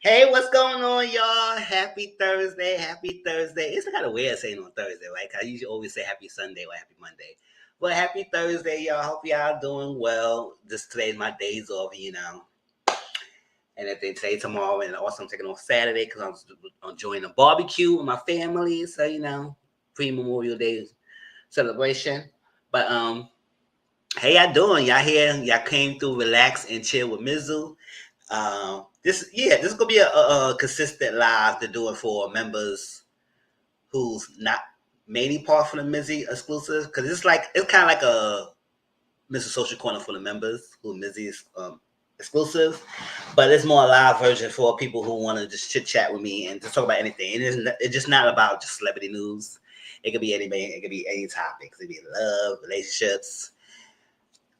Hey, what's going on, y'all? Happy Thursday. Happy Thursday. It's kind of weird saying on Thursday, right? 'Cause I usually always say happy Sunday or happy Monday. But happy Thursday, y'all. Hope y'all doing well. Just today's my days off. And if they today, tomorrow, and also I'm taking off Saturday because I'm enjoying a barbecue with my family. So, pre-Memorial Day celebration. But hey, y'all doing? Y'all here? Y'all came through, relax and chill with Mizzle. This is gonna be a consistent live to do it for members who's not mainly part for the Mizzy exclusive because it's kind of like a Mr. Social Corner for the members who Mizzy is exclusive, but it's more a live version for people who want to just chit chat with me and just talk about anything. It's just not about just celebrity news. It could be anybody. It could be any topics. It could be love, relationships,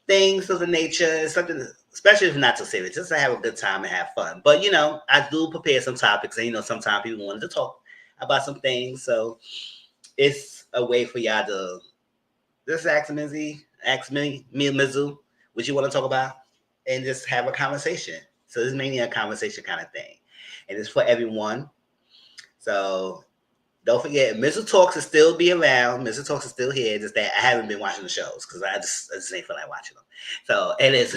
things of the nature, something, especially if not too serious, just to have a good time and have fun. But I do prepare some topics, and sometimes people wanted to talk about some things, so it's a way for y'all to just ask me and Mizzle, what you want to talk about, and just have a conversation. So this is mainly a conversation kind of thing, and it's for everyone. So don't forget, Mizzle Talks will still be around. Mizzle Talks is still here. Just that I haven't been watching the shows because I just ain't feel like watching them. So it is,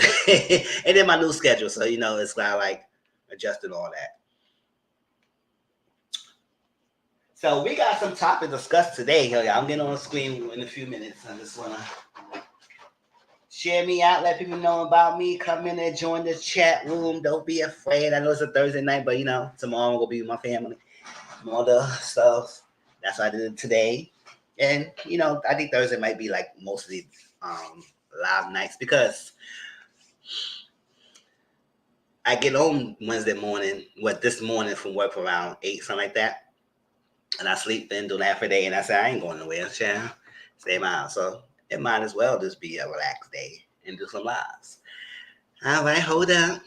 and then my new schedule. So it's kind of like adjusting all that. So we got some topic to discuss today. Hell yeah, I'm getting on the screen in a few minutes. I just wanna share me out, let people know about me. Come in and join the chat room. Don't be afraid. I know it's a Thursday night, but tomorrow I'm gonna be with my family. All the stuff. That's what I did today. And I think Thursday might be like mostly live nights because I get home Wednesday morning, this morning from work around 8, something like that. And I sleep in, do that for a day, and I say I ain't going nowhere, child. Stay in my house. So it might as well just be a relaxed day and do some lives. All right, hold up.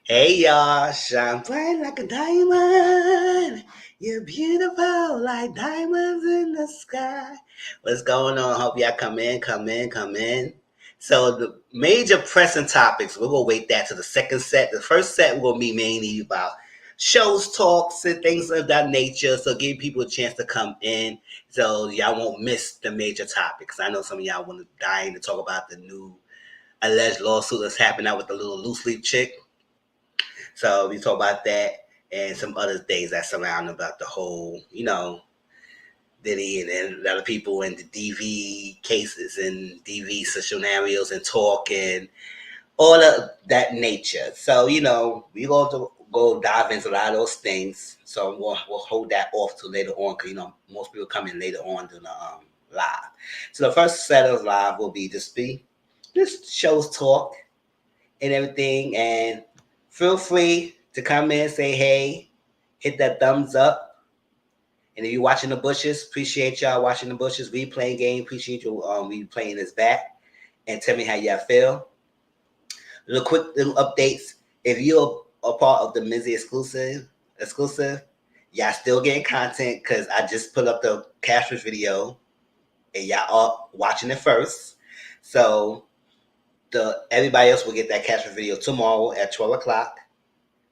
Hey y'all, shine bright like a diamond. You're beautiful like diamonds in the sky. What's going on? Hope y'all come in, come in, come in. So the major pressing topics, we're gonna wait that to the second set. The first set will be mainly about shows, talks, and things of that nature. So give people a chance to come in so y'all won't miss the major topics. I know some of y'all want to dying to talk about the new alleged lawsuit that's happening out with the little loose leaf chick. So we talk about that and some other things that surround about the whole, Diddy and other people in the DV cases and DV scenarios and talk and all of that nature. So, we going to go dive into a lot of those things. So we'll hold that off till later on because, most people come in later on during the live. So the first set of live will be just shows talk and everything. And feel free to come in, say hey, hit that thumbs up. And if you're watching the bushes, appreciate y'all watching the bushes. We playing game, appreciate you we playing this back. And tell me how y'all feel. Little updates. If you're a part of the Mizzy exclusive, y'all still getting content because I just put up the Cashers video and y'all are watching it first. So everybody else will get that Cashers video tomorrow at 12 o'clock.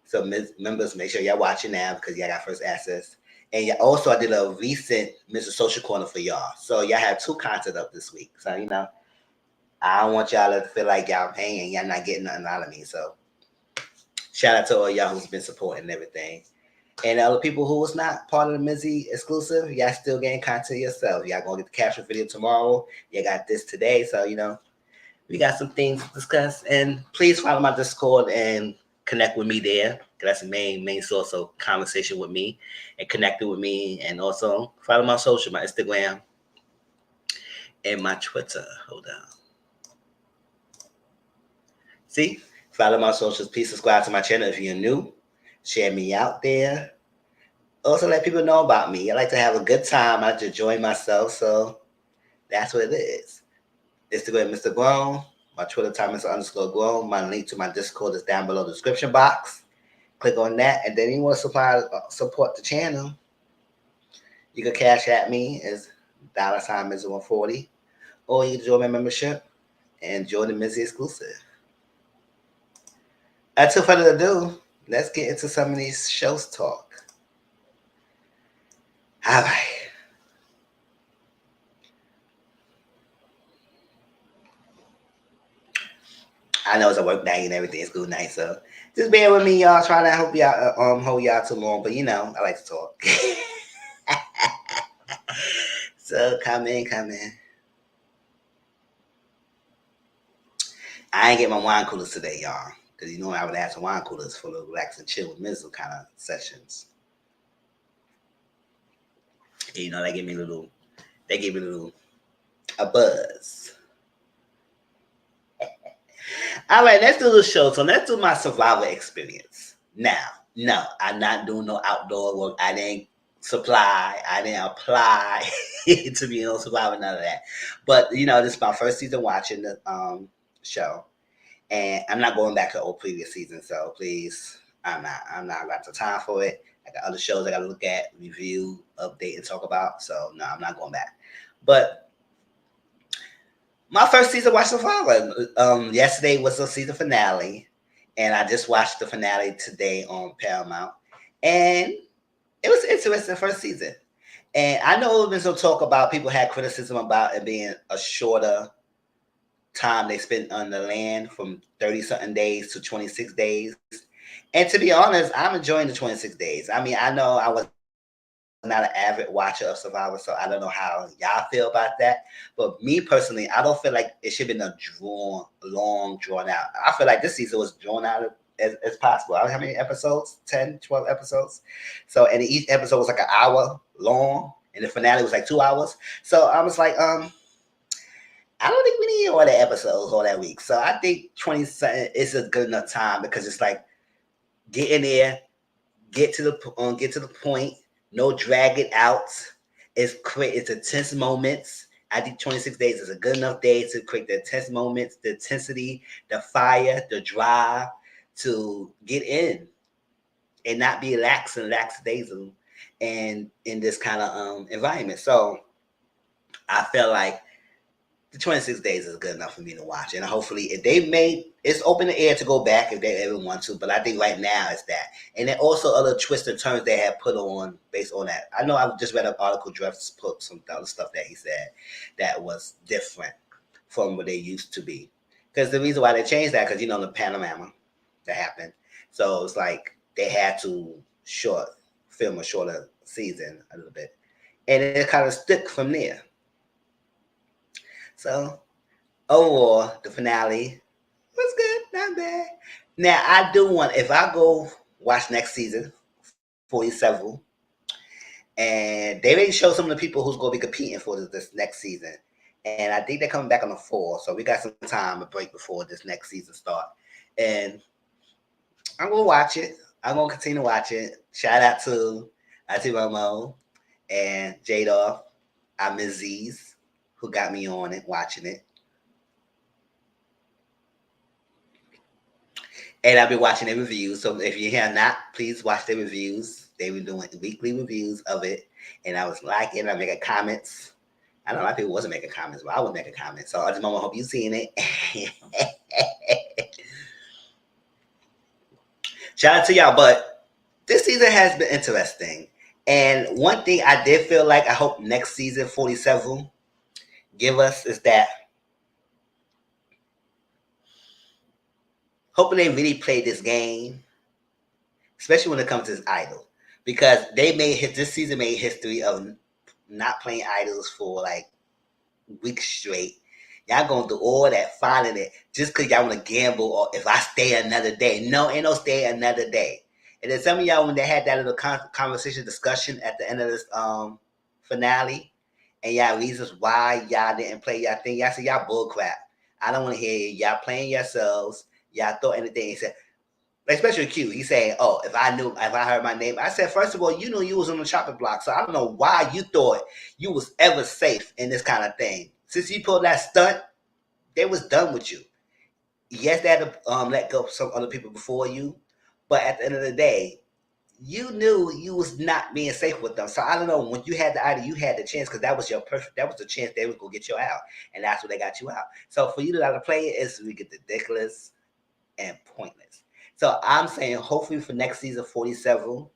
So members, make sure y'all watching now because y'all got first access. And also, I did a recent Mr. Social Corner for y'all. So y'all have 2 content up this week. So, I don't want y'all to feel like y'all paying and y'all not getting nothing out of me. So shout out to all y'all who's been supporting everything. And other people who was not part of the Mizzy exclusive, y'all still getting content yourself. Y'all gonna get the capture video tomorrow. You got this today. So, we got some things to discuss. And please follow my Discord and connect with me there. That's the main source of conversation with me and connecting with me. And also follow my social, my Instagram and my Twitter. Hold on. See? Follow my socials. Please subscribe to my channel if you're new. Share me out there. Also let people know about me. I like to have a good time. I like to enjoy myself. So that's what it is. Instagram, Mr. Grown. My Twitter time is _grown. My link to my Discord is down below the description box. Click on that, and then you want to support the channel. You can cash at me as $Mizzle140, or you can join my membership and join the Mizzy exclusive. That's too further ado. Let's get into some of these shows talk. All right. I know it's a work day and everything. It's good night, so just bear with me, y'all. Trying to help y'all, hold y'all too long, but I like to talk. So come in, come in. I ain't get my wine coolers today, y'all, because I would ask for wine coolers for the relax and chill with Mizzle kind of sessions. And, they give me a little a buzz. All right, let's do the show. So let's do my survival experience. Now, no, I'm not doing no outdoor work. I didn't I didn't apply to be on survivor, none of that. But this is my first season watching the show. And I'm not going back to old previous seasons, so please, I'm not got the time for it. I got other shows I gotta look at, review, update, and talk about. So no, I'm not going back. But my first season watched Survivor. Yesterday was the season finale, and I just watched the finale today on Paramount, and it was interesting first season. And I know there's been some talk about people had criticism about it being a shorter time they spent on the land from 30 something days to 26 days. And to be honest, I'm enjoying the 26 days. I mean, I know I was not an avid watcher of Survivor, so I don't know how y'all feel about that. But me personally, I don't feel like it should have been a drawn out. I feel like this season was drawn out as possible. I don't know how many episodes, 10, 12 episodes. So, and each episode was like an hour long, and the finale was like 2 hours. So I was like, I don't think we need all the episodes all that week. So I think 20 is a good enough time because it's like get in there, get to the point, no drag it out. It's intense moments. I think 26 days is a good enough day to create the intense moments, the intensity, the fire, the drive to get in and not be lax and lackadaisical and in this kind of environment. So I felt like the 26 days is good enough for me to watch. And hopefully, if they made it's open the air to go back if they ever want to. But I think right now it's that. And then also other twists and turns they have put on based on that. I know I've just read an article, Jeff put some other stuff that he said that was different from what they used to be. Because the reason why they changed that, because the panorama that happened. So it's like they had to film a shorter season a little bit. And it kind of stuck from there. So overall, the finale was good, not bad. Now I do want if I go watch next season, 47, and they already show some of the people who's going to be competing for this next season, and I think they're coming back on the 4th, so we got some time to break before this next season start. And I'm gonna watch it. I'm gonna continue to watch it. Shout out to Auntie Momo and Jada, our Mizzle, who got me on it, watching it. And I've been watching the reviews. So if you have not, please watch the reviews. They were doing weekly reviews of it. And I was liking, I making comments. I know a lot of people wasn't making comments, but I was making comments. So I just want to hope you've seen it. Shout out to y'all. But this season has been interesting. And one thing I did feel like I hope next season, 47, give us is that hoping they really play this game, especially when it comes to this idol, because this season made history of not playing idols for like weeks straight. Y'all going through all that, finding it just because y'all want to gamble or if I stay another day. No, ain't no stay another day. And then some of y'all, when they had that little conversation discussion at the end of this finale, and y'all reasons why y'all didn't play y'all thing, y'all said y'all bull crap. I don't want to hear y'all playing yourselves. Y'all thought anything. He said, especially Q. He's saying, "Oh, if I heard my name," I said, first of all, you knew you was on the chopping block, so I don't know why you thought you was ever safe in this kind of thing. Since you pulled that stunt, they was done with you. Yes, they had to let go of some other people before you, but at the end of the day, you knew you was not being safe with them. So I don't know, when you had the idea, you had the chance because that was the chance they was gonna get you out, and that's what they got you out. So for you to play it is ridiculous and pointless. So I'm saying, hopefully for next season 47,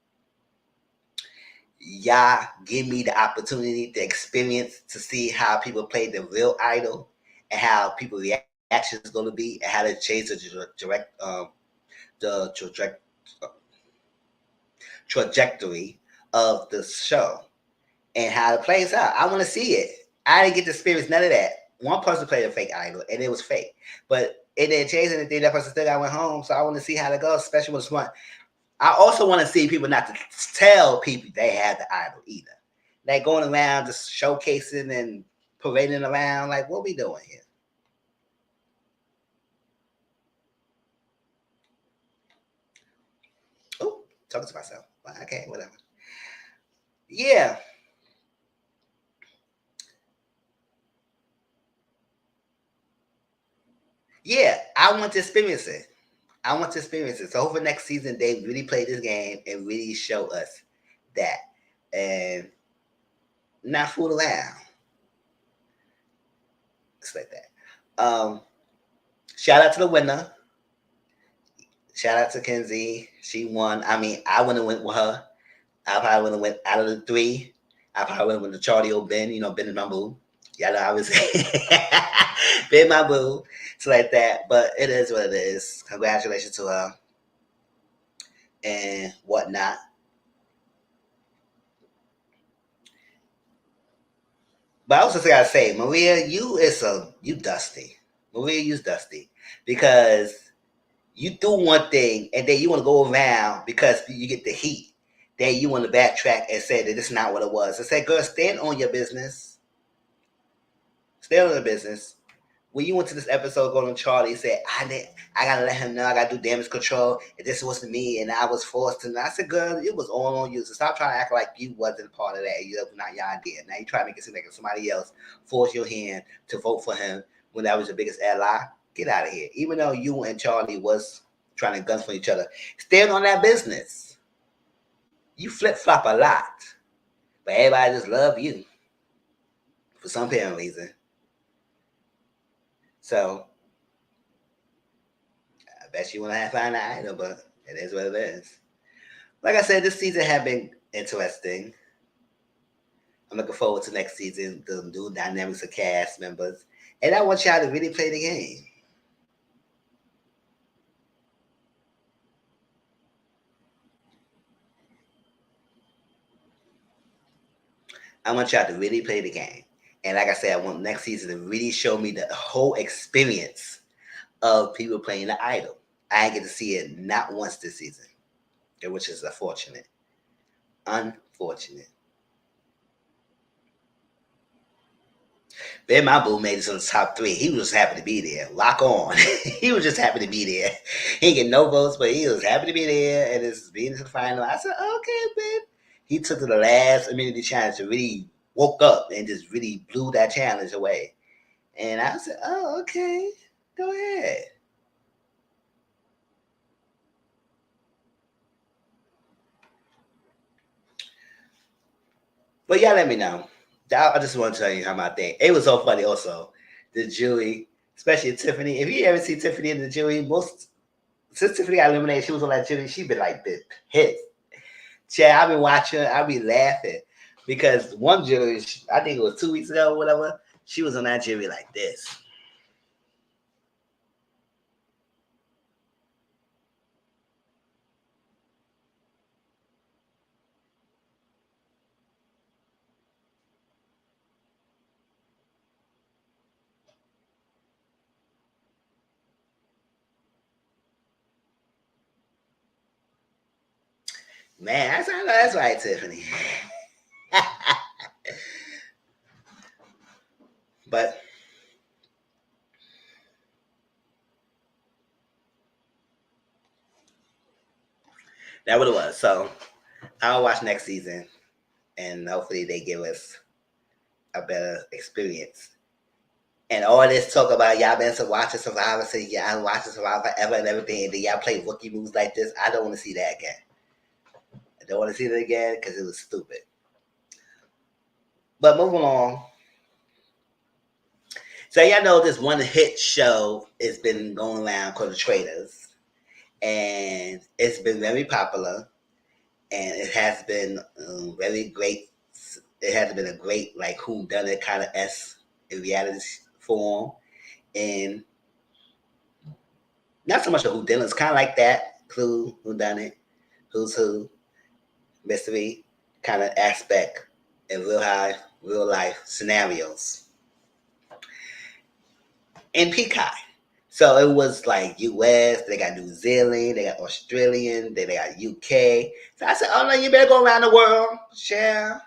y'all give me the opportunity, the experience to see how people play the real idol and how people reaction is going to be and how to change the trajectory of the show and how it plays out. I want to see it. I didn't get to experience none of that. One person played a fake idol and it was fake, but it didn't change anything. That person still got went home. So I want to see how it goes, especially when it's one. I also want to see people not to tell people they have the idol either. Like going around just showcasing and parading around. Like, what we doing here? Oh, talking to myself. Okay, whatever. Yeah, yeah. I want to experience it. I want to experience it. So hopefully next season they really play this game and really show us that and not fool around. It's like that. Shout out to the winner. Shout out to Kenzie. She won. I mean, I wouldn't have went with her. I probably would have went out of the three. I probably would have went to Charlie or Ben. You know, Ben and my boo. Y'all know I was Ben my boo. It's like that. But it is what it is. Congratulations to her and whatnot. But I also gotta say, Maria, you dusty. Maria, you's dusty because you do one thing and then you want to go around because you get the heat. Then you want to backtrack and say that it's not what it was. I said, girl, stand on your business. Stand on the business. When you went to this episode going on Charlie, said, I gotta let him know I gotta do damage control. And this wasn't me and I was forced to. I said, girl, it was all on you. So stop trying to act like you wasn't part of that. You was not your idea. Now you try to make it seem like somebody else forced your hand to vote for him when that was your biggest ally. Get out of here. Even though you and Charlie was trying to guns for each other, stand on that business. You flip flop a lot. But everybody just love you for some apparent reason. So I bet you want to find an idol, but it is what it is. Like I said, this season have been interesting. I'm looking forward to next season, the new dynamics of cast members. And I want y'all to really play the game. I want y'all to really play the game. And like I said, I want next season to really show me the whole experience of people playing the idol. I ain't get to see it not once this season, which is unfortunate. Unfortunate. Ben Mabu made it to the top three. He was happy to be there. Lock on. He was just happy to be there. He didn't get no votes, but he was happy to be there and it's being to the final. I said, okay, Ben. He took to the last immunity challenge to really woke up and just really blew that challenge away. And I said, oh, okay. Go ahead. But yeah, let me know. I just want to tell you how my thing. It was so funny also. The jury, especially Tiffany. If you ever see Tiffany in the jury, most since Tiffany got eliminated, she was on that jury. She been like this pissed. Chad, I've been watching. I be laughing because one jury, I think it was 2 weeks ago or whatever. She was on that jury like this. Man, I know that's right, Tiffany. But that what it was. So I'll watch next season, and hopefully they give us a better experience. And all this talk about y'all been watching Survivor, say y'all watching Survivor forever and everything, and then y'all play rookie moves like this. I don't want to see that again. I don't want to see that again because it was stupid. But moving on. So y'all know this one hit show has been going around called The Traitors. and it's been very popular, and it has been very great. It has been a great like who done it kind of in reality form, and not so much a who done it. It's kind of like that clue who done it, who's who mystery kind of aspect in real life scenarios in Peacock. So it was like US, they got New Zealand, they got Australian, then they got UK. So I said, oh no, you better go around the world, share.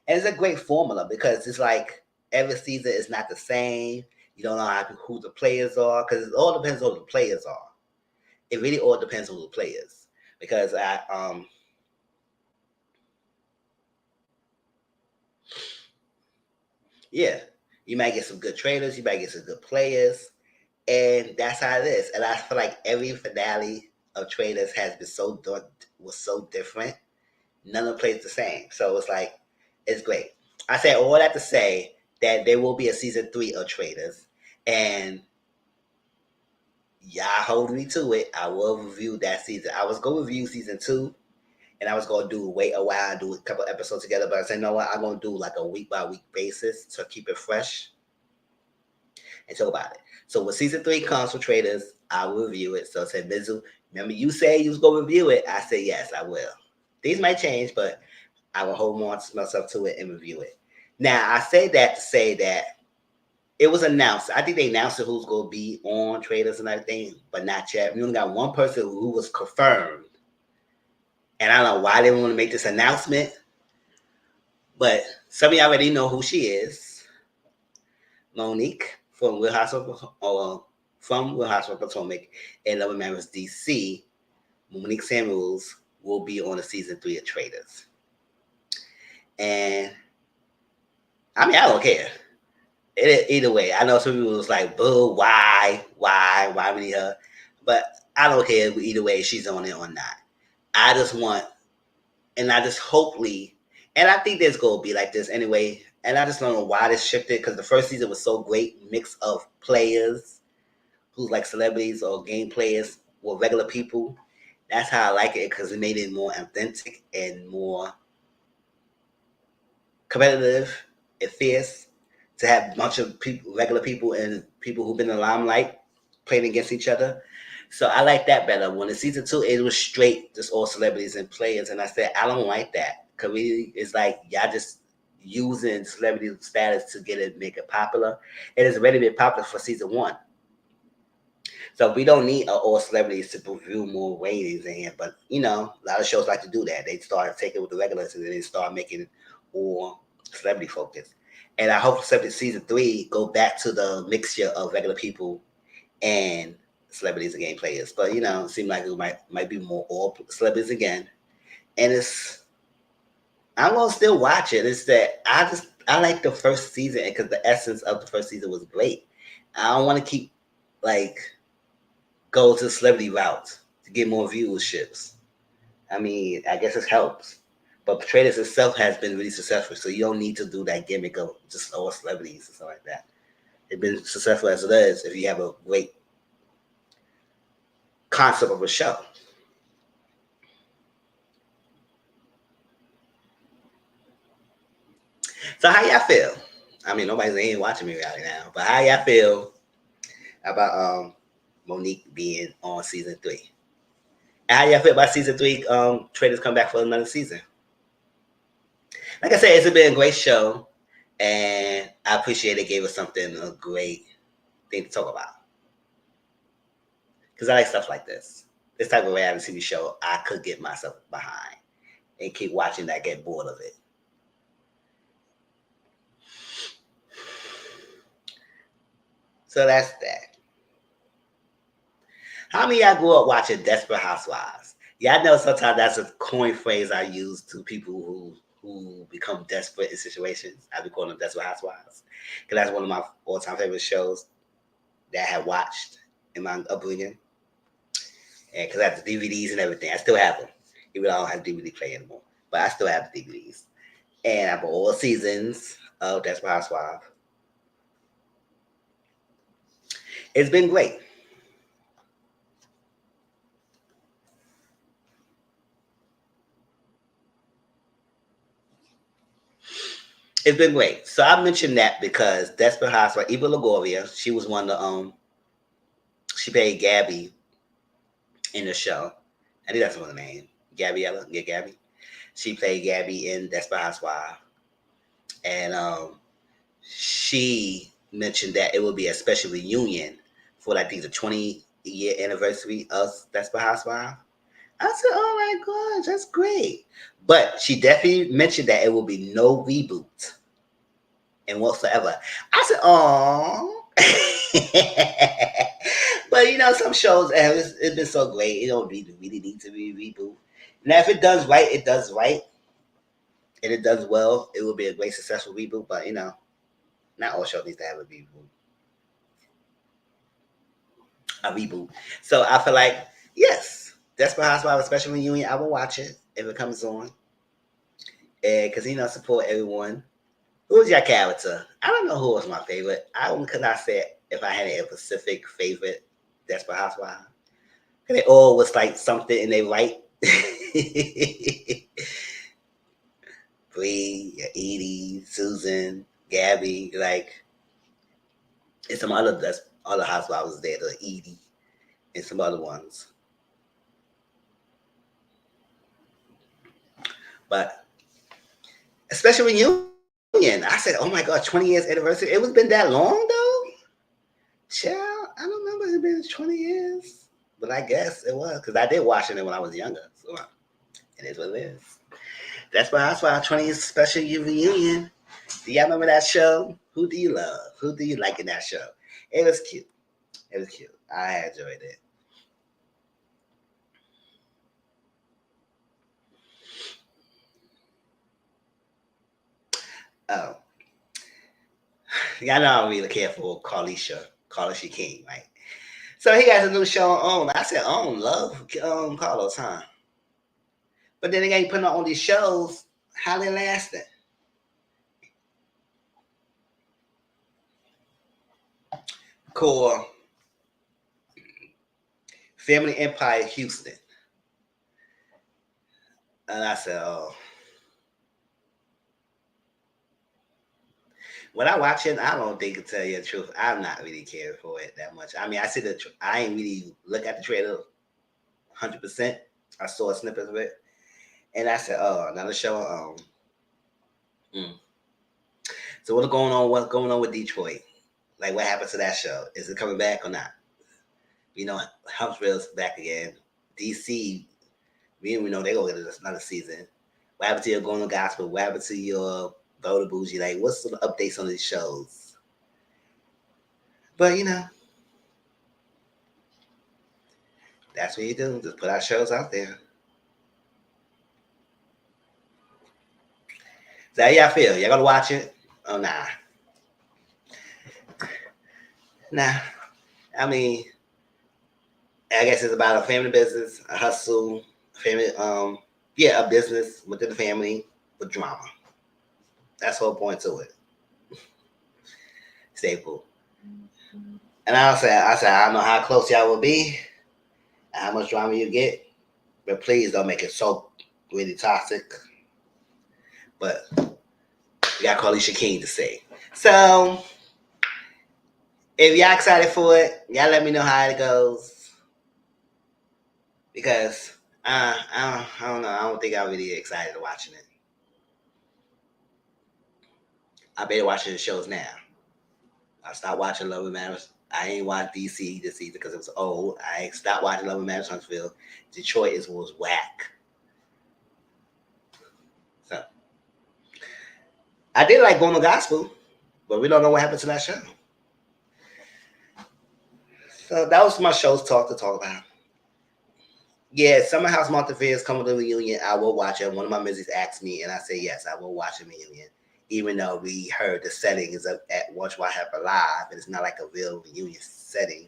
And it's a great formula because it's like every season is not the same. You don't know who the players are because it all depends on who the players are. It really all depends on who the players. Because yeah, you might get some good traders, you might get some good players, and that's how it is. And I feel like every finale of Traders has been was so different. None of them plays the same, so it's like it's great. I say all that to say that there will be a season 3 of Traders, and y'all hold me to it. I will review that season. I was going to review season 2, and I was going to wait a while and do a couple episodes together. But I said, you know what? I'm going to do like a week by week basis to keep it fresh and talk about it. So when season 3 comes for Traders, I will review it. So I said, Mizzle, remember you said you was going to review it? I said, yes, I will. These might change, but I will hold myself to it and review it. Now, I say that to say that it was announced. I think they announced who's going to be on Traders and everything, but not yet. We only got one person who was confirmed. And I don't know why they want to make this announcement, but some of you already know who she is. Monique from Real Housewives of Potomac and Love Members DC. Monique Samuels will be on the season 3 of Traders. And I mean, I don't care. Either way, I know some people was like, boo, why we need her? But I don't care either way she's on it or not. I just want, and I just hopefully, and I think there's going to be like this anyway. And I just don't know why this shifted because the first season was so great, mix of players who's like celebrities or game players or regular people. That's how I like it because it made it more authentic and more competitive and fierce to have a bunch of people, regular people and people who've been in the limelight playing against each other. So I like that better. When in season 2, it was straight, just all celebrities and players. And I said, I don't like that. Because really, it's like y'all just using celebrity status to get it, make it popular. It has already been popular for season 1. So we don't need all celebrities to review more ratings in here. But, you know, a lot of shows like to do that. They start taking with the regulars and then they start making it more celebrity focused. And I hope season 3 go back to the mixture of regular people and celebrities and game players. But, you know, it seems like it might be more all celebrities again. And I'm going to still watch it. It's that I like the first season because the essence of the first season was great. I don't want to keep like go to the celebrity route to get more viewerships. I mean, I guess it helps. But Traders itself has been really successful, so you don't need to do that gimmick of just all celebrities and stuff like that. It's been successful as it is if you have a great concept of a show. So how y'all feel? I mean, nobody's ain't watching me right now, but how y'all feel about Monique being on season 3? And how y'all feel about season 3? Traders come back for another season. Like I said, it's been a great show, and I appreciate it gave us something a great thing to talk about because I like stuff like this. This type of reality TV show, I could get myself behind and keep watching that, get bored of it. So that's that. How many of y'all grew up watching Desperate Housewives? Y'all know sometimes that's a coin phrase I use to people who become desperate in situations. I be calling them Desperate Housewives because that's one of my all-time favorite shows that I had watched in my upbringing. And because I have the DVDs and everything, I still have them. Even though I don't have DVD player anymore, but I still have the DVDs. And I have all seasons of Desperate Housewives. It's been great. It's been great. So I mentioned that because Desperate Housewives, Eva Longoria, she was one of the she played Gabby in the show. I think that's her name. Gabriella, yeah, Gabby. She played Gabby in Desperate Housewives, and she mentioned that it would be a special reunion for like the 20-year anniversary of Desperate Housewives. I said, "Oh my gosh, that's great!" But she definitely mentioned that it will be no reboot and whatsoever. I said, "Oh." But some shows it's been so great. It don't really need to be reboot. Now, if it does right, it does right, and it does well. It will be a great successful reboot. But not all shows need to have a reboot. A reboot. So I feel like yes, Desperate Housewives Special Reunion. I will watch it if it comes on, and because support everyone. Who's your character? I don't know who was my favorite. I only could not say if I had a specific favorite Desperate Housewives. They all was like something in their right. Bree, Edie, Susan, Gabby, like, and some other housewives there, the Edie, and some other ones. But especially reunion, I said, "Oh my god, 20 years anniversary." It was been that long though. Child, I don't remember it been 20 years, but I guess it was because I did watch it when I was younger. So it is what it is. That's why 20th special reunion. Do y'all remember that show? Who do you love? Who do you like in that show? It was cute. It was cute. I enjoyed it. Oh, y'all know I don't really care for Carlisha King, right? So he got a new show on. I said, "Oh, love Carlos, huh?" But then again, putting on these shows, how they lasting? Core Family Empire Houston, and I said, "Oh." When I watch it, I don't think to tell you the truth, I'm not really caring for it that much. I mean, I see I ain't really look at the trailer 100%. I saw a snippet of it, and I said, "Oh, another show." Hmm. So what's going on? What's going on with Detroit? Like, what happened to that show? Is it coming back or not? Huntsville's back again. DC, we know they gonna get another season. What happened to your Going to Gospel? What happened to your Voter Bougie? Like, what's the updates on these shows? But that's what you do. Just put our shows out there. So how y'all feel? Y'all gonna watch it? Oh nah. Nah. I mean, I guess it's about a family business, a hustle, family yeah, a business within the family with drama. That's the whole point to it. Staple. And I said, I don't know how close y'all will be, how much drama you get, but please don't make it so really toxic. But we got Carlisha King to say. So if y'all excited for it, y'all let me know how it goes. Because I don't know. I don't think I'm really excited watching it. I better watching the shows now. I stopped watching Love and Matters. I ain't watched DC this season because it was old. I stopped watching Love and Matters Huntsville. Detroit was whack. So I did like Going to Gospel, but we don't know what happened to that show. So that was my show's talk about. Yeah, Summer House Montefiore is coming to the reunion. I will watch it. One of my missus asked me, and I said yes, I will watch the reunion. Even though we heard the setting is up at Watch What Happened Live, and it's not like a real reunion sitting.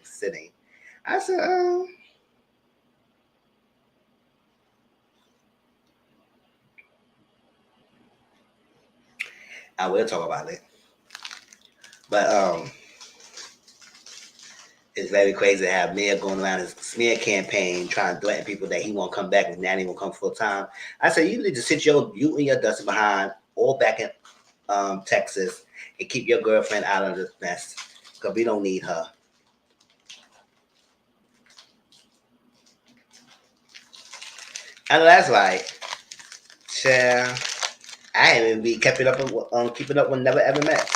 I said, oh. I will talk about it. But it's very crazy to have Mayor going around his smear campaign trying to threaten people that he won't come back and Nanny won't come full time. I said, you need to sit you and your dust behind all back in Texas, and keep your girlfriend out of this mess because we don't need her. And that's right, child. I haven't even be keeping up keeping up with Never Ever Met.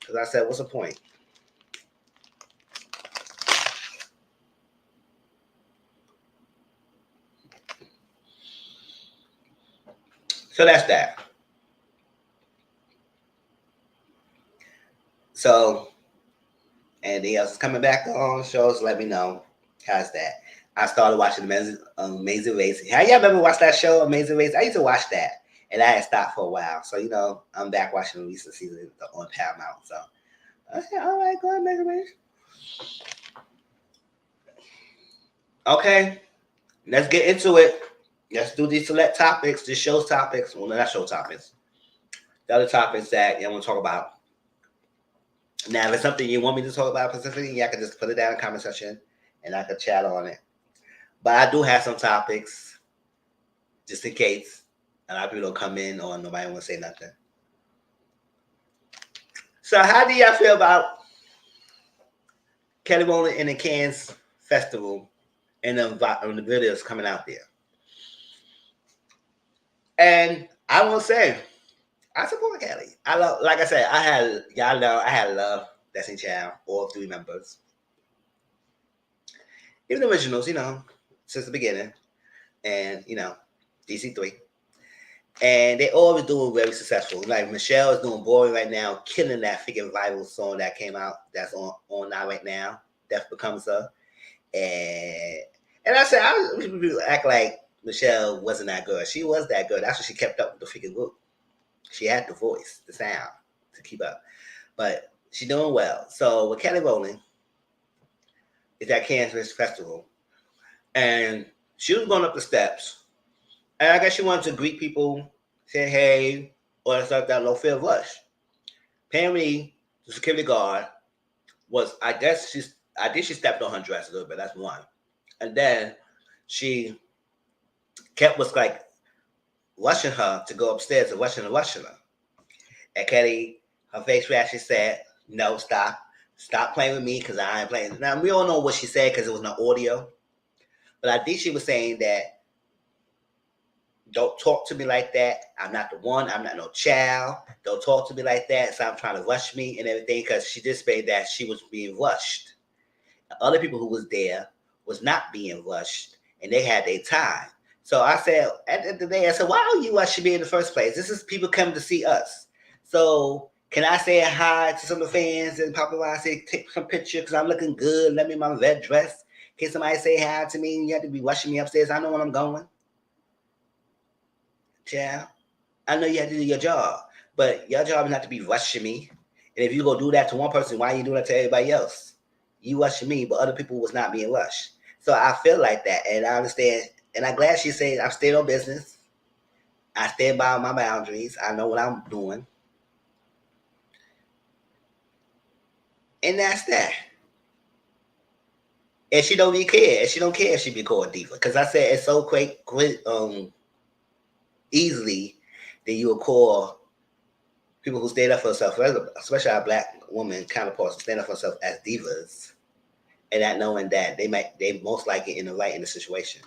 Because I said, what's the point? So that's that. So anything else is coming back on shows, let me know. How's that? I started watching Amazing Race. How y'all ever watched that show, Amazing Race? I used to watch that, and I had stopped for a while. So I'm back watching the recent season on Paramount. So okay, all right, go ahead, Amazing Race. Okay, let's get into it. Let's do these select topics, the show's topics. Well, not show topics. The other topics that you want to talk about. Now, if it's something you want me to talk about specifically, I can just put it down in the comment section and I can chat on it. But I do have some topics just in case a lot of people don't come in or nobody want to say nothing. So, how do y'all feel about Kelly Rowland and the Cannes Festival and the videos coming out there? And I will say, I support Kelly. I love, like I said, I had love Destiny Child, all 3 members. Even the originals, since the beginning. And, DC3. And they always doing very successful. Like Michelle is doing Boring right now, killing that freaking viral song that came out that's on now right now. Death Becomes Her. And I said, people act like Michelle wasn't that good. She was that good. That's what she kept up with the freaking group. She had the voice, the sound to keep up. But she's doing well. So with Kelly Rowland, it's at Cannes Festival. And she was going up the steps. And I guess she wanted to greet people, say hey, or stuff like that, no fear of rush. Apparently, the security guard I think she stepped on her dress a little bit. That's one. And then she was like rushing her to go upstairs and rushing her. And Kelly, her face reaction said, no, stop. Stop playing with me because I ain't playing. Now, we don't know what she said because it was no audio. But I think she was saying that, don't talk to me like that. I'm not the one. I'm not no child. Don't talk to me like that. So I'm trying to rush me and everything because she did say that she was being rushed. Other people who was there was not being rushed and they had their time. So I said, at the end of the day, I said, why are you rushing me in the first place? This is people coming to see us. So can I say hi to some of the fans and paparazzi, take some picture because I'm looking good. Let me in my red dress. Can somebody say hi to me and you have to be rushing me upstairs? I know where I'm going. Yeah. I know you have to do your job, but your job is not to be rushing me. And if you go do that to one person, why are you doing that to everybody else? You rushing me, but other people was not being rushed. So I feel like that, and I understand. And I'm glad she said, I've stayed on business. I stand by my boundaries. I know what I'm doing. And that's that. And she don't really care. And she don't care if she be called diva. Because I said it's so quick, easily that you will call people who stand up for themselves, especially our black woman counterparts, who stand up for themselves as divas, and not knowing that they most likely in the situation.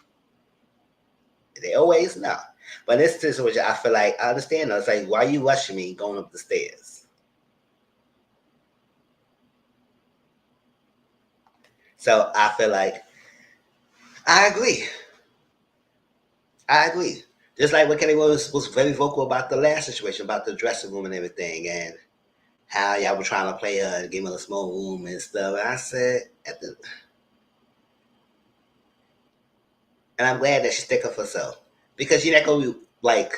They always not. But in this situation, I feel like I understand. It's like, why are you rushing me going up the stairs? So I feel like I agree. I agree. Just like what Kelly was very vocal about the last situation, about the dressing room and everything, and how y'all were trying to play her and give her a small room and stuff. And I said, and I'm glad that she stick up for herself because you're not gonna be like,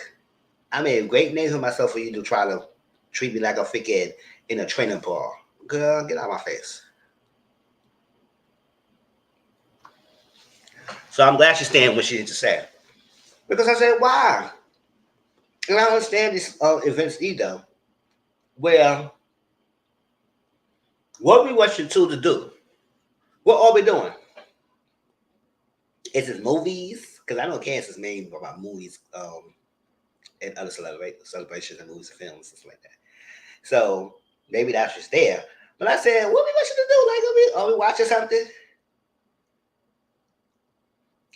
I made a great name for myself for you to try to treat me like a freaking in a training bar. Girl, get out of my face. So I'm glad she stand what she need to say. Because I said, why? And I understand these events either, where what we want you to do, what are we doing? Is it movies? Because I know Kansas is mainly about movies, and other celebrations and movies and films and stuff like that. So maybe that's just there. But I said, what we want you to do? Like, are we watching something?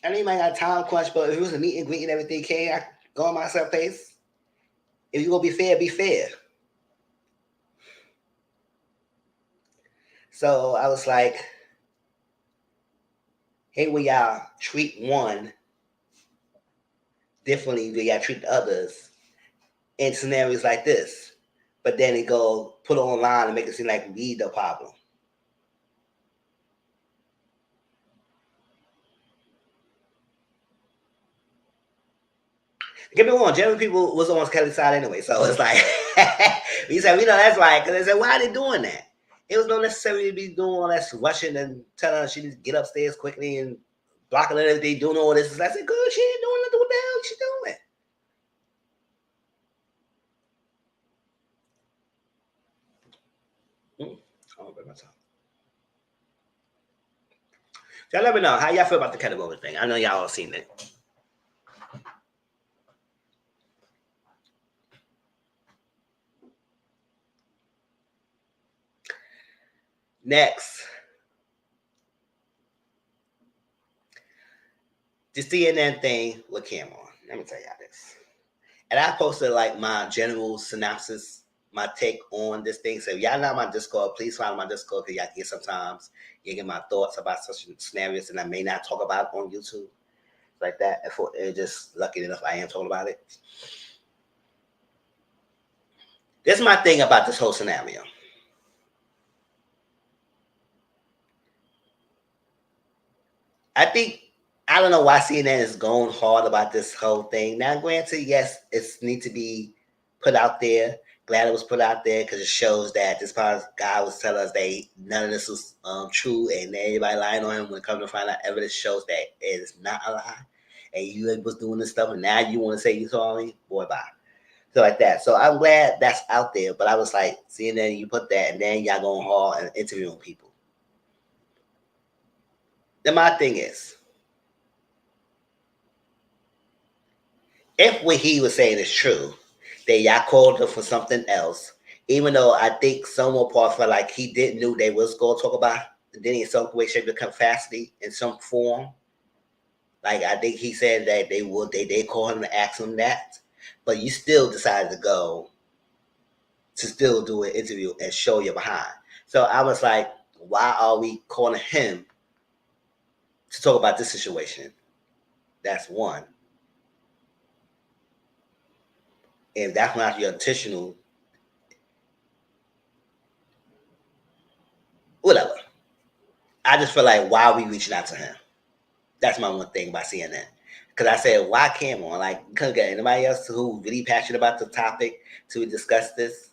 I know you might got a time crunch, but if it was a meet and greet and everything came, I go on my pace. If you're gonna be fair, be fair. So I was like, hey, when y'all treat one differently than y'all treat the others in scenarios like this, but then it go put it online and make it seem like we the problem. Get me wrong, generally people was on Kelly's side anyway, so it's like we said, we know that's right. Because they said, why are they doing that? It was no necessarily to be doing all that rushing and telling her she needs to get upstairs quickly and blocking her and everything, doing all this. I said, good, she ain't doing nothing. What the hell she doing? Oh, my time. Y'all let me know how y'all feel about the Catwoman thing. I know y'all all seen it. Next, the CNN thing with Cameron. Let me tell y'all this. And I posted like my general synopsis, my take on this thing. So if y'all not my Discord, please follow my Discord because y'all get sometimes you get my thoughts about such scenarios and I may not talk about on YouTube like that. It's just lucky enough I am talking about it. This is my thing about this whole scenario. I think I don't know why CNN is going hard about this whole thing. Now, granted, yes, it needs to be put out there. Glad it was put out there because it shows that this guy was telling us that none of this was true and everybody lying on him. When it comes to find out, evidence shows that it is not a lie. And you was doing this stuff, and now you want to say you saw me? Boy, bye. So like that. So I'm glad that's out there. But I was like, CNN, you put that, and then y'all going hard and interviewing people. Then my thing is, if what he was saying is true, that y'all called him for something else, even though I think someone part felt like he didn't know they was going to talk about it, then in some way, shape, or capacity, in some form. Like I think he said that they call him to ask him that, but you still decided to go to still do an interview and show your behind. So I was like, why are we calling him to talk about this situation? That's one. And that's not your intentional, whatever. I just feel like why are we reaching out to him? That's my one thing about CNN. Because I said, why Cameron? Like, you couldn't get anybody else who really passionate about the topic to discuss this.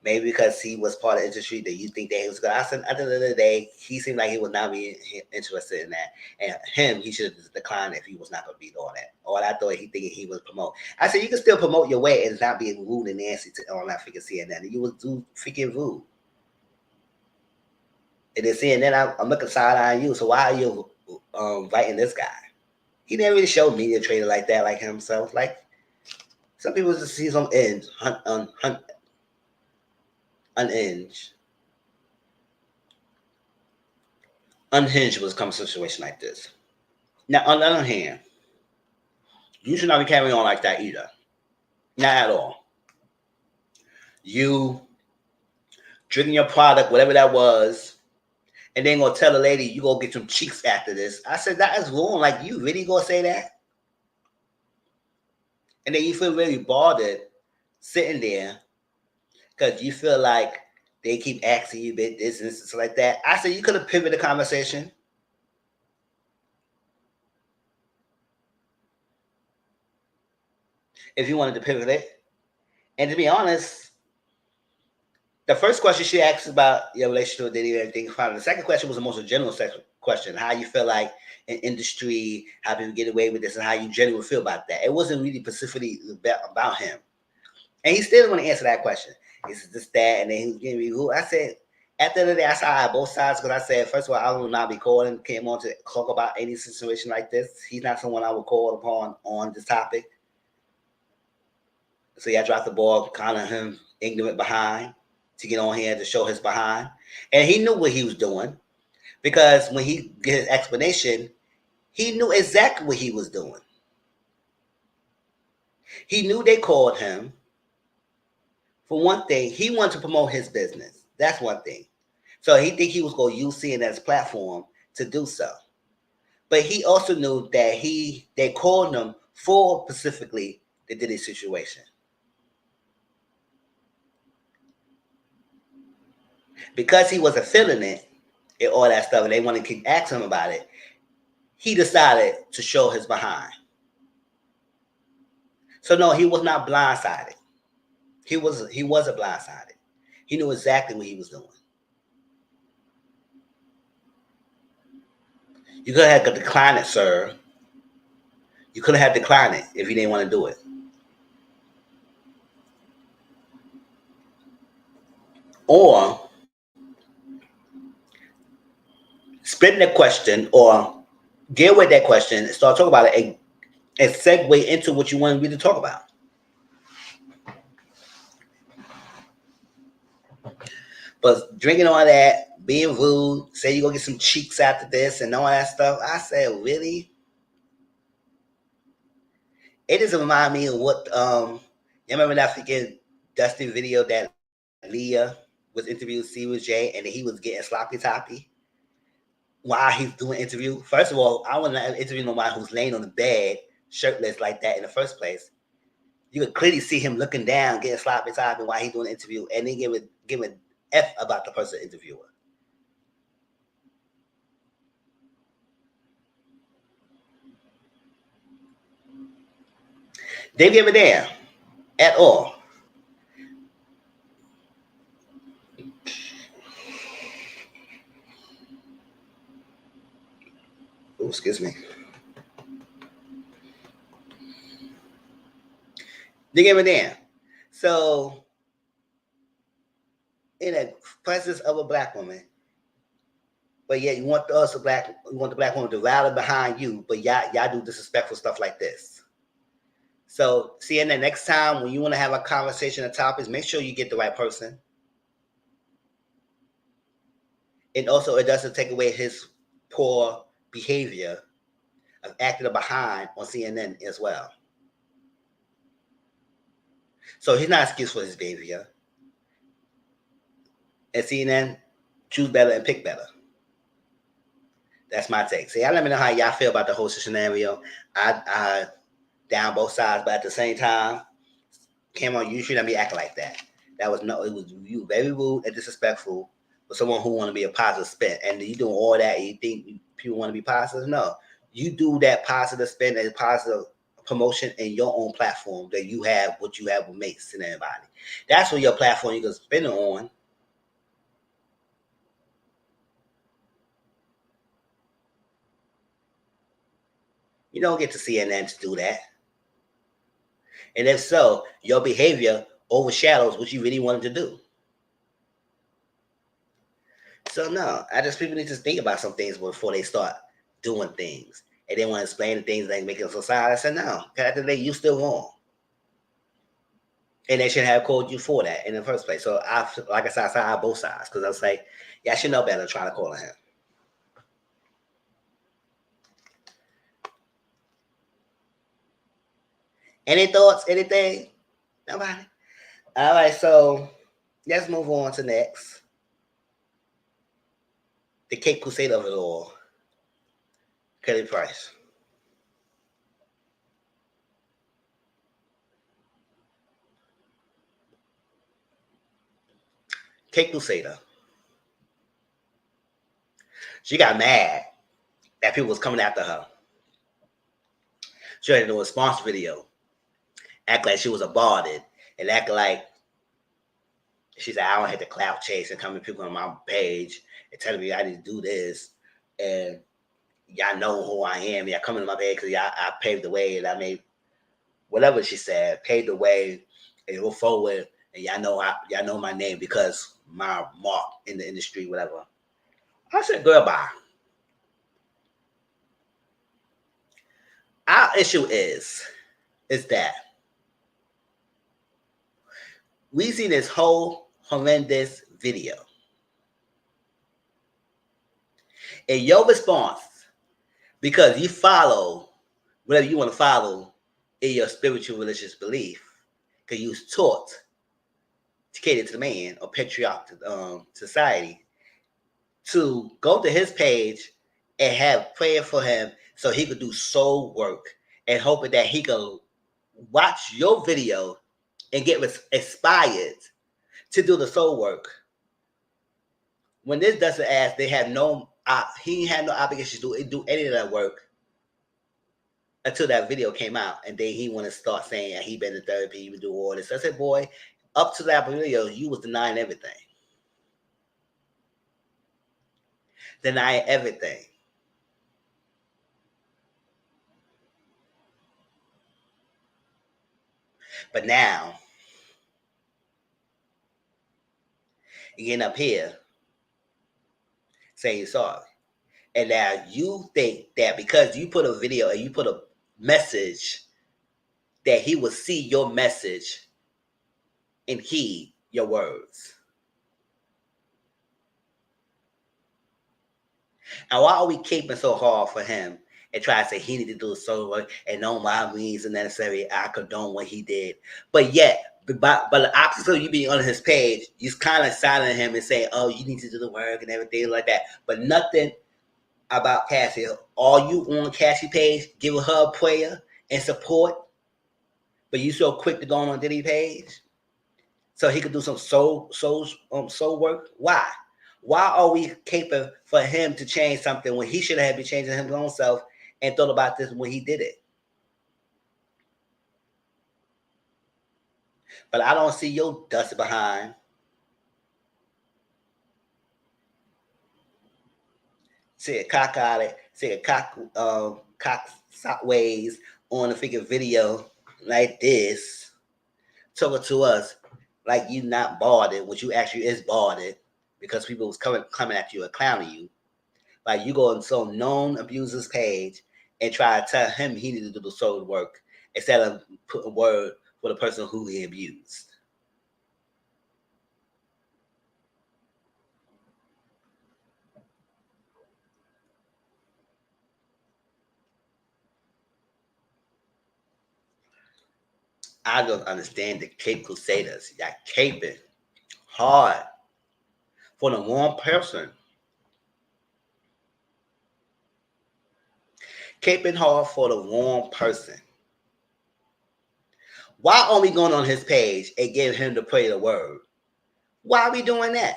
Maybe because he was part of the industry that you think that he was good. I said, at the end of the day, he seemed like he would not be interested in that. And him, he should have declined if he was not going to be all that. Or I thought he thinking he would promote. I said, you can still promote your way and not being rude and nasty on that freaking CNN. You was do freaking rude. And then CNN, I'm looking side eyeing you. So why are you writing this guy? He didn't really show media trader like that, like himself. Like some people just see some unhinged was come to a situation like this. Now, on the other hand, you should not be carrying on like that either. Not at all. You drinking your product, whatever that was, and then gonna tell the lady you gonna get some cheeks after this. I said that is wrong. Like you really gonna say that? And then you feel really bothered sitting there because you feel like they keep asking you bit this and stuff like that. I said you could have pivoted the conversation. If you wanted to pivot it. And to be honest, the first question she asked about your relationship with Diddy and everything fine. The second question was the most general question. How you feel like in industry, how people get away with this, and how you generally feel about that. It wasn't really specifically about him. And he still didn't want to answer that question. He said this, that, and then he was getting me who. I said, at the end of the day, I saw both sides because I said, first of all, I will not be calling came on to talk about any situation like this. He's not someone I would call upon on this topic. So y'all dropped the ball, calling him ignorant behind to get on here to show his behind. And he knew what he was doing because when he get his explanation, he knew exactly what he was doing. He knew they called him. For one thing, he wanted to promote his business. That's one thing. So he think he was going to use CNN as a platform to do so. But he also knew that they called him for specifically the Diddy situation. Because he wasn't feeling it and all that stuff, and they wanted to keep asking him about it, he decided to show his behind. So no, he was not blindsided. He wasn't blindsided. He knew exactly what he was doing. You could have declined it, sir. You could have declined it if you didn't want to do it. Or split that question or get with that question and start talking about it and segue into what you want me to talk about. But drinking all that, being rude, say you're going to get some cheeks after this and all that stuff. I said, really? It doesn't remind me of what, you remember that freaking Dusty video that Leah was interviewing C with J and he was getting sloppy toppy while he's doing interview. First of all, I want to interview nobody who's laying on the bed shirtless like that in the first place. You could clearly see him looking down, getting sloppy toppy while he's doing the interview, and then give an F about the person interviewer. They give a damn at all. Oh, excuse me. They give a damn. So, in the presence of a black woman, but yet you want the black woman to rally behind you, but y'all do disrespectful stuff like this. So, see, and the next time when you want to have a conversation on topics, make sure you get the right person. And also, it doesn't take away his poor behavior of acting behind on CNN as well. So he's not excused for his behavior. And CNN, choose better and pick better. That's my take. See, let me know how y'all feel about the whole scenario. I down both sides, but at the same time, Cameron, you shouldn't be acting like that. It was you very rude and disrespectful for someone who want to be a positive spin. And you doing all that, and you think people want to be positive? No, you do that positive spin and positive promotion in your own platform that you have what you have with mates and everybody. That's what your platform you can spin it on. You don't get to CNN to do that. And if so, your behavior overshadows what you really wanted to do. So no, I just people need to think about some things before they start doing things. And they want to explain the things they make in society. I said, no, because at the day, you still wrong. And they should have called you for that in the first place. So like I said, I both sides. Because I was like, yeah, I should know better trying to call him. Any thoughts? Anything? Nobody? All right, so let's move on to next. The Cape Crusade of it all. Kelly Price. Cape Crusader. She got mad that people was coming after her. She had to do a response video. Act like she was a barded and act like she said, I don't have to clout chase and coming people on my page and telling me I need to do this. And y'all know who I am. Y'all coming to my page because I paved the way and I made whatever she said, paved the way and go forward. And y'all know my name because my mark in the industry, whatever. I said, girl, bye. Our issue is that We see this whole horrendous video. And your response, because you follow whatever you want to follow in your spiritual religious belief, because you was taught to cater to the man or patriarch society, to go to his page and have prayer for him so he could do soul work and hoping that he could watch your video and get inspired to do the soul work. When this doesn't ask, they have no, he had no obligation to do any of that work until that video came out, and then he want to start saying he been to therapy, he would do all this. I said, boy, up to that video, you was denying everything, denying everything. But now, you getting up here saying you're sorry, and now you think that because you put a video and you put a message, that he will see your message and heed your words. And why are we keeping so hard for him and try to say he need to do soul work and no my means are necessary? I condone what he did. But yet, but the opposite of you being on his page, you kind of silent him and say, oh, you need to do the work and everything like that. But nothing about Cassie. All you on Cassie page, giving her a prayer and support, but you so quick to go on Diddy page so he could do some soul work. Why? Why are we caping for him to change something when he should have been changing his own self and thought about this when he did it? But I don't see your dust behind. See a cock out it, see a cock ways on a figure video like this, talking to us like you not balded, which you actually is balded, because people was coming at you and clowning you. Like you go on some known abuser's page and try to tell him he needs to do the soul work instead of putting a word for the person who he abused. I don't understand the Cape Crusaders. Y'all caping hard for the wrong person. Caping hard for the wrong person. Why are we going on his page and giving him to pray the word? Why are we doing that?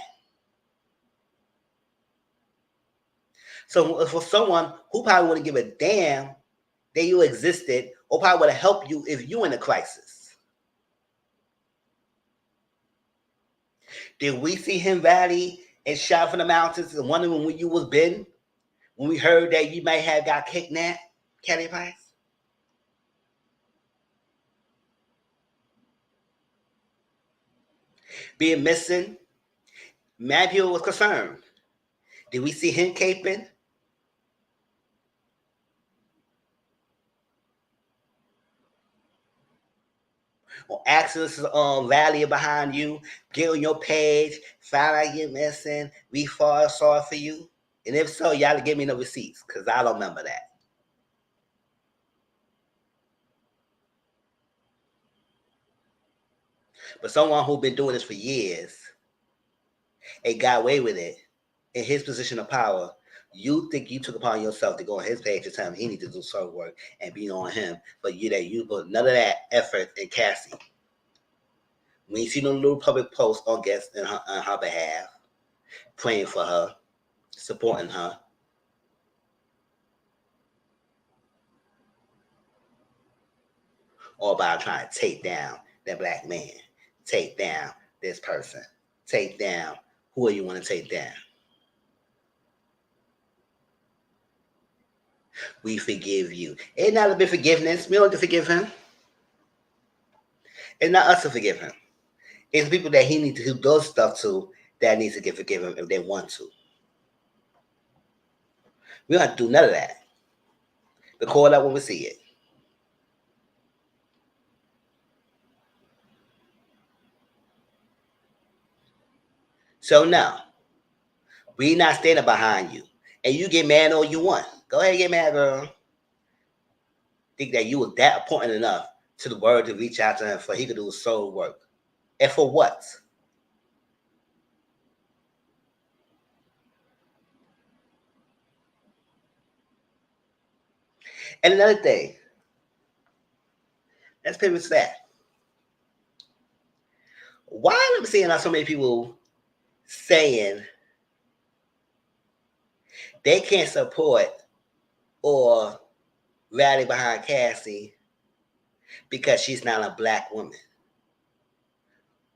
So for someone who probably wouldn't give a damn that you existed, or probably would have helped you if you in a crisis. Did we see him rally and shout from the mountains and wondering when you was been? When we heard that you might have got kidnapped, Kelly Price? Being missing, mad people was concerned. Did we see him caping? Or asking us rally behind you, get on your page, find out you're missing, we fall sorry for you? And if so, y'all give me the receipts, because I don't remember that. But someone who's been doing this for years and got away with it in his position of power, you think you took upon yourself to go on his page and tell him he needs to do some work and be on him, but you put none of that effort in Cassie. When you see no little public post on guests on her behalf, praying for her, supporting her, all about trying to take down that black man, take down this person, take down who you want to take down. We forgive you. It's not a bit forgiveness. We don't have to forgive him. It's not us to forgive him. It's people that he needs to do those stuff to that needs to get forgiven if they want to. We don't have to do none of that. We call it out when we see it. So no, we not standing behind you. And you get mad all you want. Go ahead and get mad, girl. Think that you was that important enough to the word to reach out to him for he could do his soul work. And for what? And another thing, that's pretty much that. Why am I seeing so many people saying they can't support or rally behind Cassie because she's not a black woman?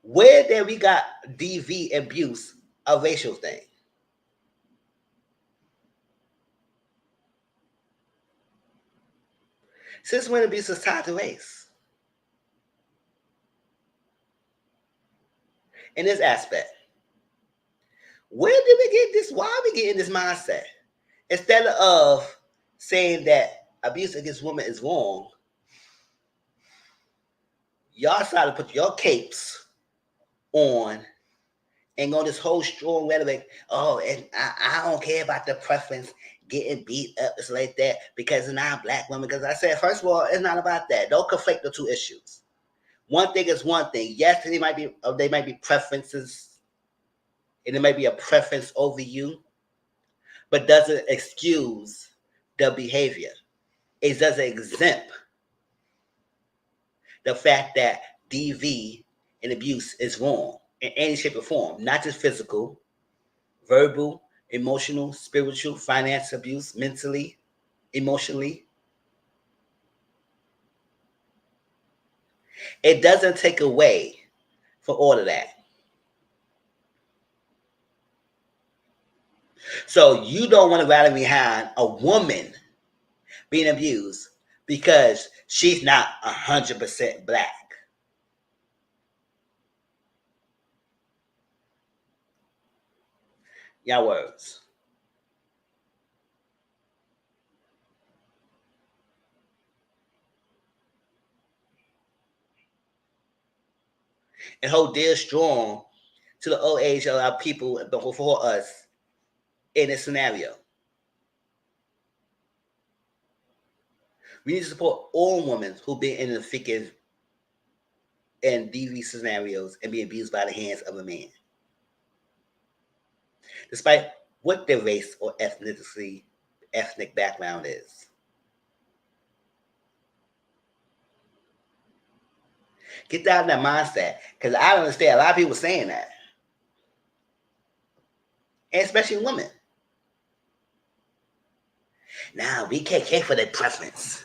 Where did we got DV abuse a racial thing? Since when abuse is tied to race? In this aspect, where did we get this? Why are we getting this mindset? Instead of saying that abuse against women is wrong, y'all decided to put your capes on and go this whole strong rhetoric. Oh, and I don't care about the preference getting beat up. It's like that because it's not a black woman. Because I said, first of all, it's not about that. Don't conflate the two issues. One thing is one thing. Yes, they might be preferences, and there might be a preference over you, but doesn't excuse the behavior. It doesn't exempt the fact that DV and abuse is wrong in any shape or form, not just physical, verbal, emotional, spiritual, finance abuse, mentally, emotionally. It doesn't take away for all of that. So you don't want to rally behind a woman being abused because she's not 100% black. Y'all words. And hold dear strong to the old age of our people before us in this scenario. We need to support all women who've been in the thickest and DV scenarios and be abused by the hands of a man, despite what their race or ethnic background is. Get out of that mindset, because I don't understand a lot of people saying that, and especially women. Now, we can't care for their preference.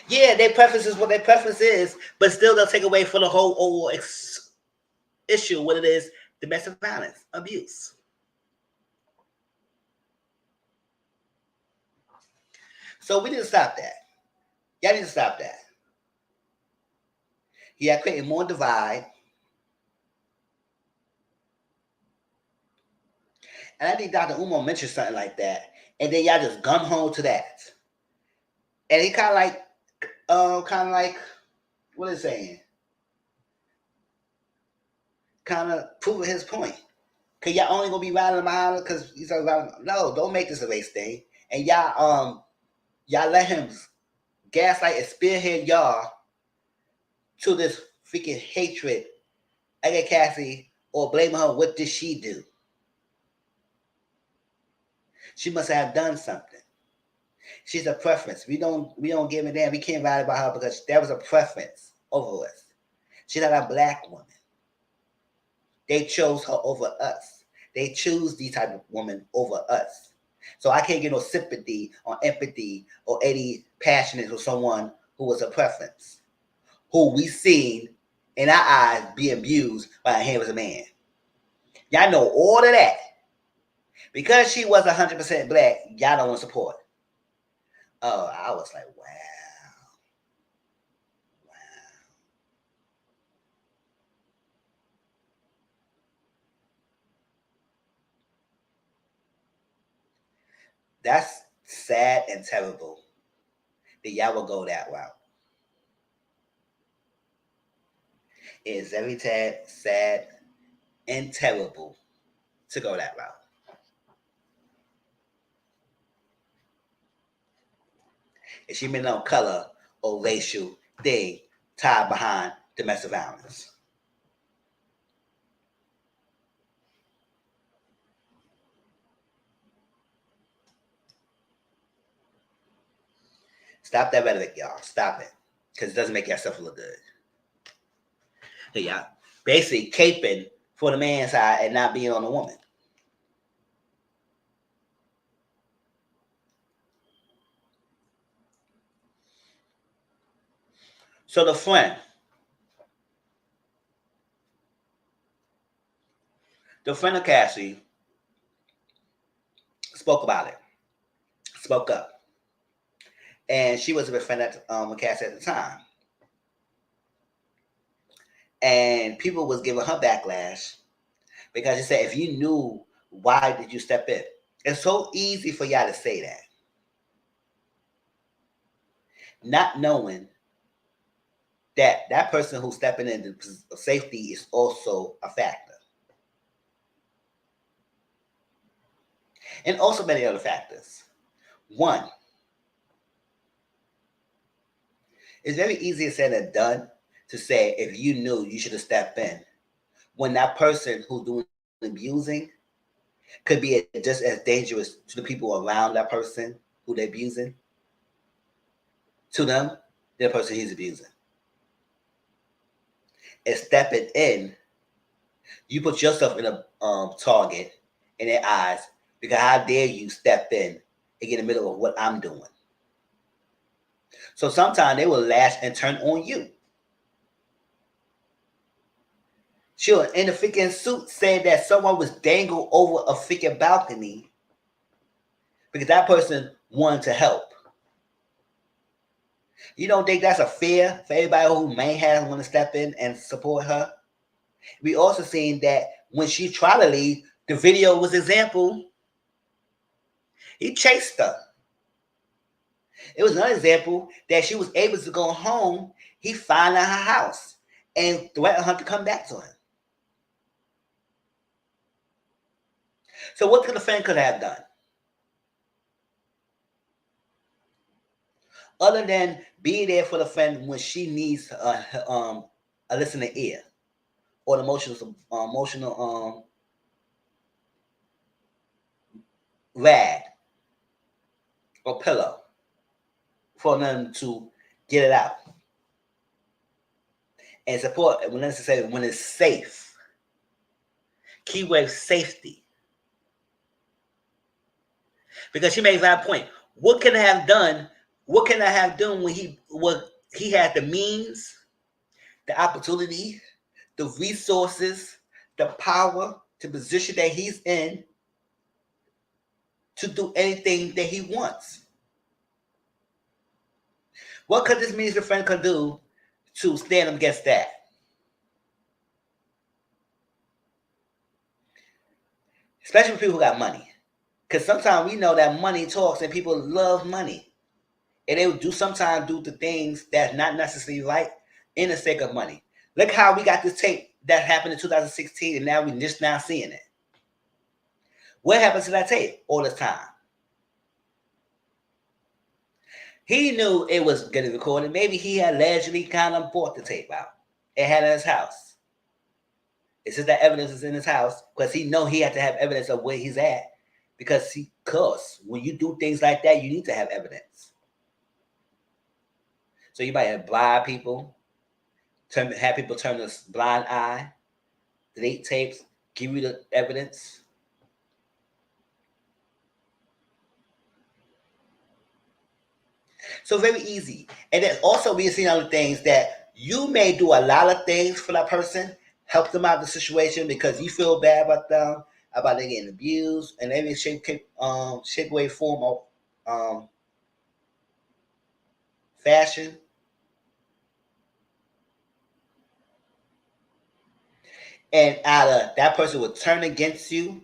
Yeah, their preference is what their preference is, but still they'll take away for the whole overall issue, what it is, domestic violence, abuse. So we need to stop that. Y'all need to stop that. Yeah, creating more divide. And I think Dr. Umar mentioned something like that. And then y'all just gun home to that. And he kind of like, what is it saying? Kind of proving his point. Cause y'all only gonna be riding behind him because he's around. No, don't make this a race thing. And y'all let him gaslight and spearhead y'all to this freaking hatred against Cassie or blaming her. What did she do? She must have done something. She's a preference. We don't give a damn. We can't ride about her because there was a preference over us. She's not a black woman. They chose her over us. They choose these type of women over us. So I can't get no sympathy or empathy or any passionate for someone who was a preference, who we seen in our eyes be abused by a hand of a man. Y'all know all of that. Because she was 100% black, y'all don't want to support. Oh, I was like, wow. That's sad and terrible that y'all will go that route. It is very sad and terrible to go that route. It should be no color or racial thing tied behind domestic violence. Stop that rhetoric, y'all. Stop it. Because it doesn't make yourself look good. So y'all basically caping for the man's side and not being on the woman. So the friend of Cassie spoke about it, spoke up. And she was a friend with Cassie at the time. And people was giving her backlash because she said, if you knew, why did you step in? It's so easy for y'all to say that. Not knowing that that person who's stepping into safety is also a factor. And also many other factors. One, it's very easier said than done to say if you knew you should have stepped in. When that person who's doing abusing could be just as dangerous to the people around that person who they're abusing to them than the person he's abusing. And stepping in, you put yourself in a target in their eyes because how dare you step in and get in the middle of what I'm doing. So sometimes they will lash and turn on you. Sure, in the freaking suit said that someone was dangled over a freaking balcony because that person wanted to help. You don't think that's a fear for everybody who may have want to step in and support her? We also seen that when she tried to leave, the video was example. He chased her. It was another example that she was able to go home. He found out her house and threatened her to come back to him. So what could the friend could have done? Other than being there for the friend when she needs a listening ear or an emotional rag or pillow for them to get it out and support when necessary, when it's safe. Keyword safety. Because she made that point. What can I have done? What can I have done when he had the means, the opportunity, the resources, the power, the position that he's in to do anything that he wants? What could this minister friend could do to stand against that? Especially people who got money. Because sometimes we know that money talks and people love money. And they do sometimes do the things that's not necessarily right in the sake of money. Look how we got this tape that happened in 2016 and now we're just now seeing it. What happened to that tape all this time? He knew it was getting recorded. Maybe he had allegedly kind of bought the tape out and had it in his house. It's just that evidence is in his house because he know he had to have evidence of where he's at because when you do things like that, you need to have evidence. So you might have blind people, have people turn a blind eye, delete tapes, give you the evidence. So very easy. And then also we've seen other things that you may do a lot of things for that person, help them out of the situation because you feel bad about them, about them getting abused, and every shape, way, form of fashion. And out of that person will turn against you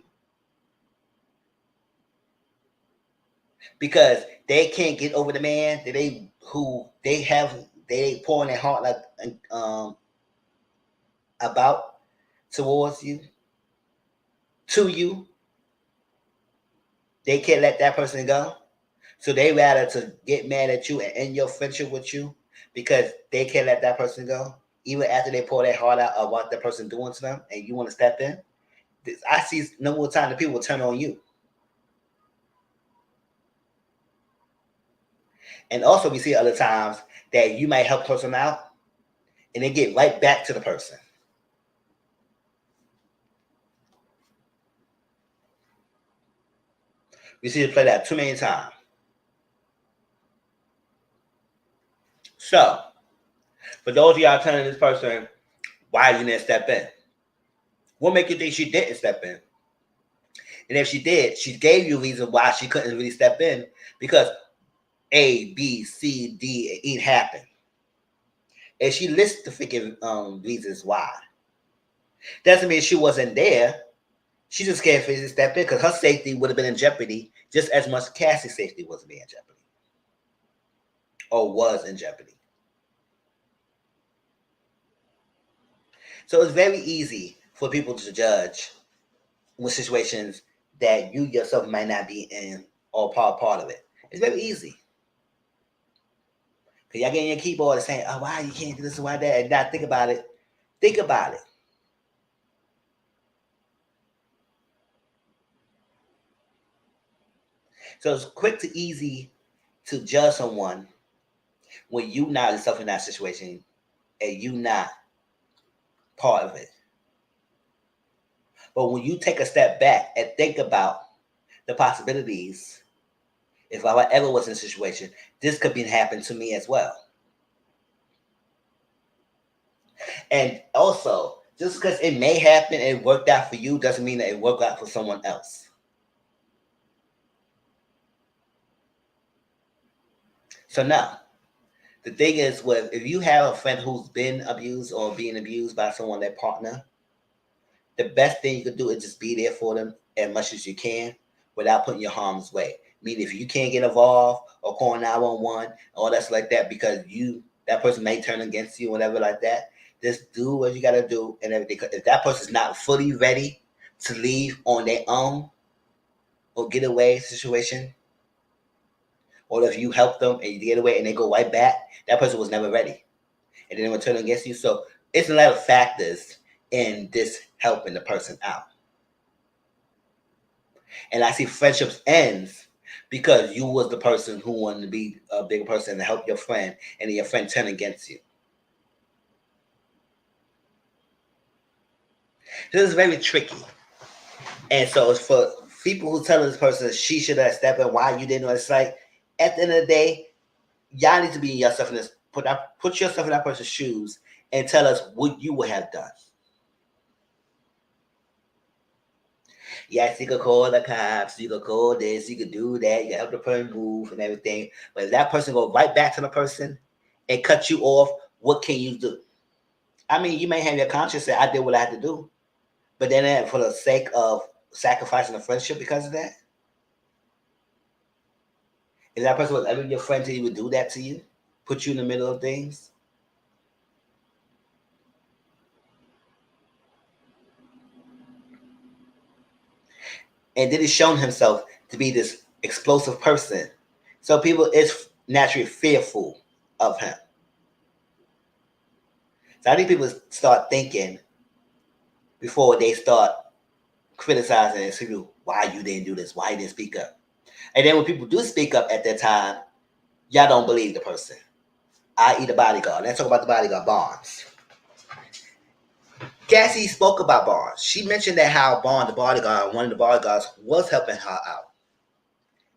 because they can't get over the man that they pouring their heart like about towards you to you, they can't let that person go. So they rather to get mad at you and end your friendship with you because they can't let that person go, even after they pour their heart out of what the person doing to them, and you want to step in. I see no more time that people turn on you. And also, we see other times that you might help a person out, and they get right back to the person. We see it play that too many times. So, for those of y'all telling this person why you didn't step in, what make you think she didn't step in? And if she did, she gave you a reason why she couldn't really step in because A, B, C, D, and E happened. And she lists the freaking reasons why. Doesn't mean she wasn't there. She just can't physically step in because her safety would have been in jeopardy just as much Cassie's safety was in jeopardy. Or was in jeopardy. So it's very easy for people to judge with situations that you yourself might not be in or part of it. It's very easy. Because y'all getting your keyboard and saying, oh, why you can't do this and why that? And not think about it. Think about it. So it's quick to easy to judge someone when you not yourself in that situation and you not part of it. But when you take a step back and think about the possibilities, if I ever was in a situation, this could be happen to me as well. And also, just because it may happen and it worked out for you doesn't mean that it worked out for someone else. So now, the thing is, if you have a friend who's been abused or being abused by someone, their partner, the best thing you can do is just be there for them as much as you can without putting your harm's way. Meaning, if you can't get involved or call 911 or that's like that because that person may turn against you, whatever like that, just do what you got to do and everything. If that person's not fully ready to leave on their own or get away situation, or if you help them and you get away and they go right back, that person was never ready. And then they will turn against you. So it's a lot of factors in this helping the person out. And I see friendships ends because you was the person who wanted to be a bigger person to help your friend, and then your friend turned against you. This is very tricky. And so it's for people who tell this person she should have stepped in, why you didn't know. It's like at the end of the day, y'all need to be yourself in this. Put yourself in that person's shoes and tell us what you would have done. Yes, you could call the cops, you could call this, you could do that, you help the person move and everything. But if that person go right back to the person and cut you off, what can you do? I mean, you may have your conscience say, I did what I had to do. But then for the sake of sacrificing a friendship because of that, if that person was ever your friend till he would do that to you, put you in the middle of things. And then he's shown himself to be this explosive person. So people is naturally fearful of him. So I think people start thinking before they start criticizing and saying, why you didn't do this, why you didn't speak up. And then when people do speak up at that time, y'all don't believe the person. I.e. the bodyguard. Let's talk about the bodyguard, Barnes. Cassie spoke about Barnes. She mentioned that how Barnes, the bodyguard, one of the bodyguards, was helping her out.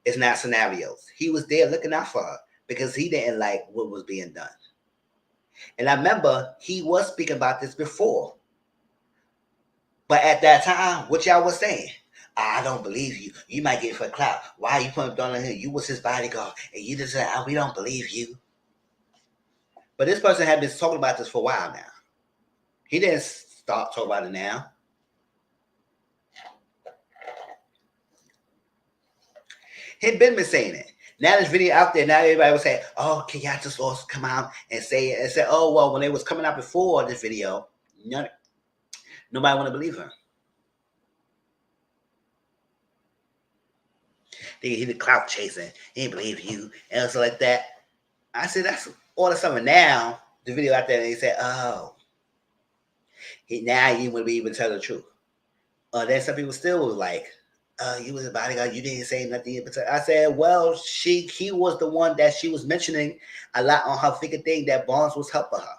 It's not scenarios. He was there looking out for her because he didn't like what was being done. And I remember he was speaking about this before. But at that time, what y'all was saying? I don't believe you. You might get for clout. Why are you putting down on him? You was his bodyguard. And you just said, we don't believe you. But this person had been talking about this for a while now. He didn't start talking about it now. He'd been saying it. Now this video out there, now everybody was saying, oh, can y'all just also come out and say it? And say, oh, well, when it was coming out before this video, nobody want to believe her. He the clout chasing. He didn't believe you and stuff like that. I said that's all of a sudden now the video out there and he said, oh, now you would be even tell the truth. Then some people still was like, you was a bodyguard, you didn't say nothing. I said, well, he was the one that she was mentioning a lot on her figure thing that Barnes was helping her.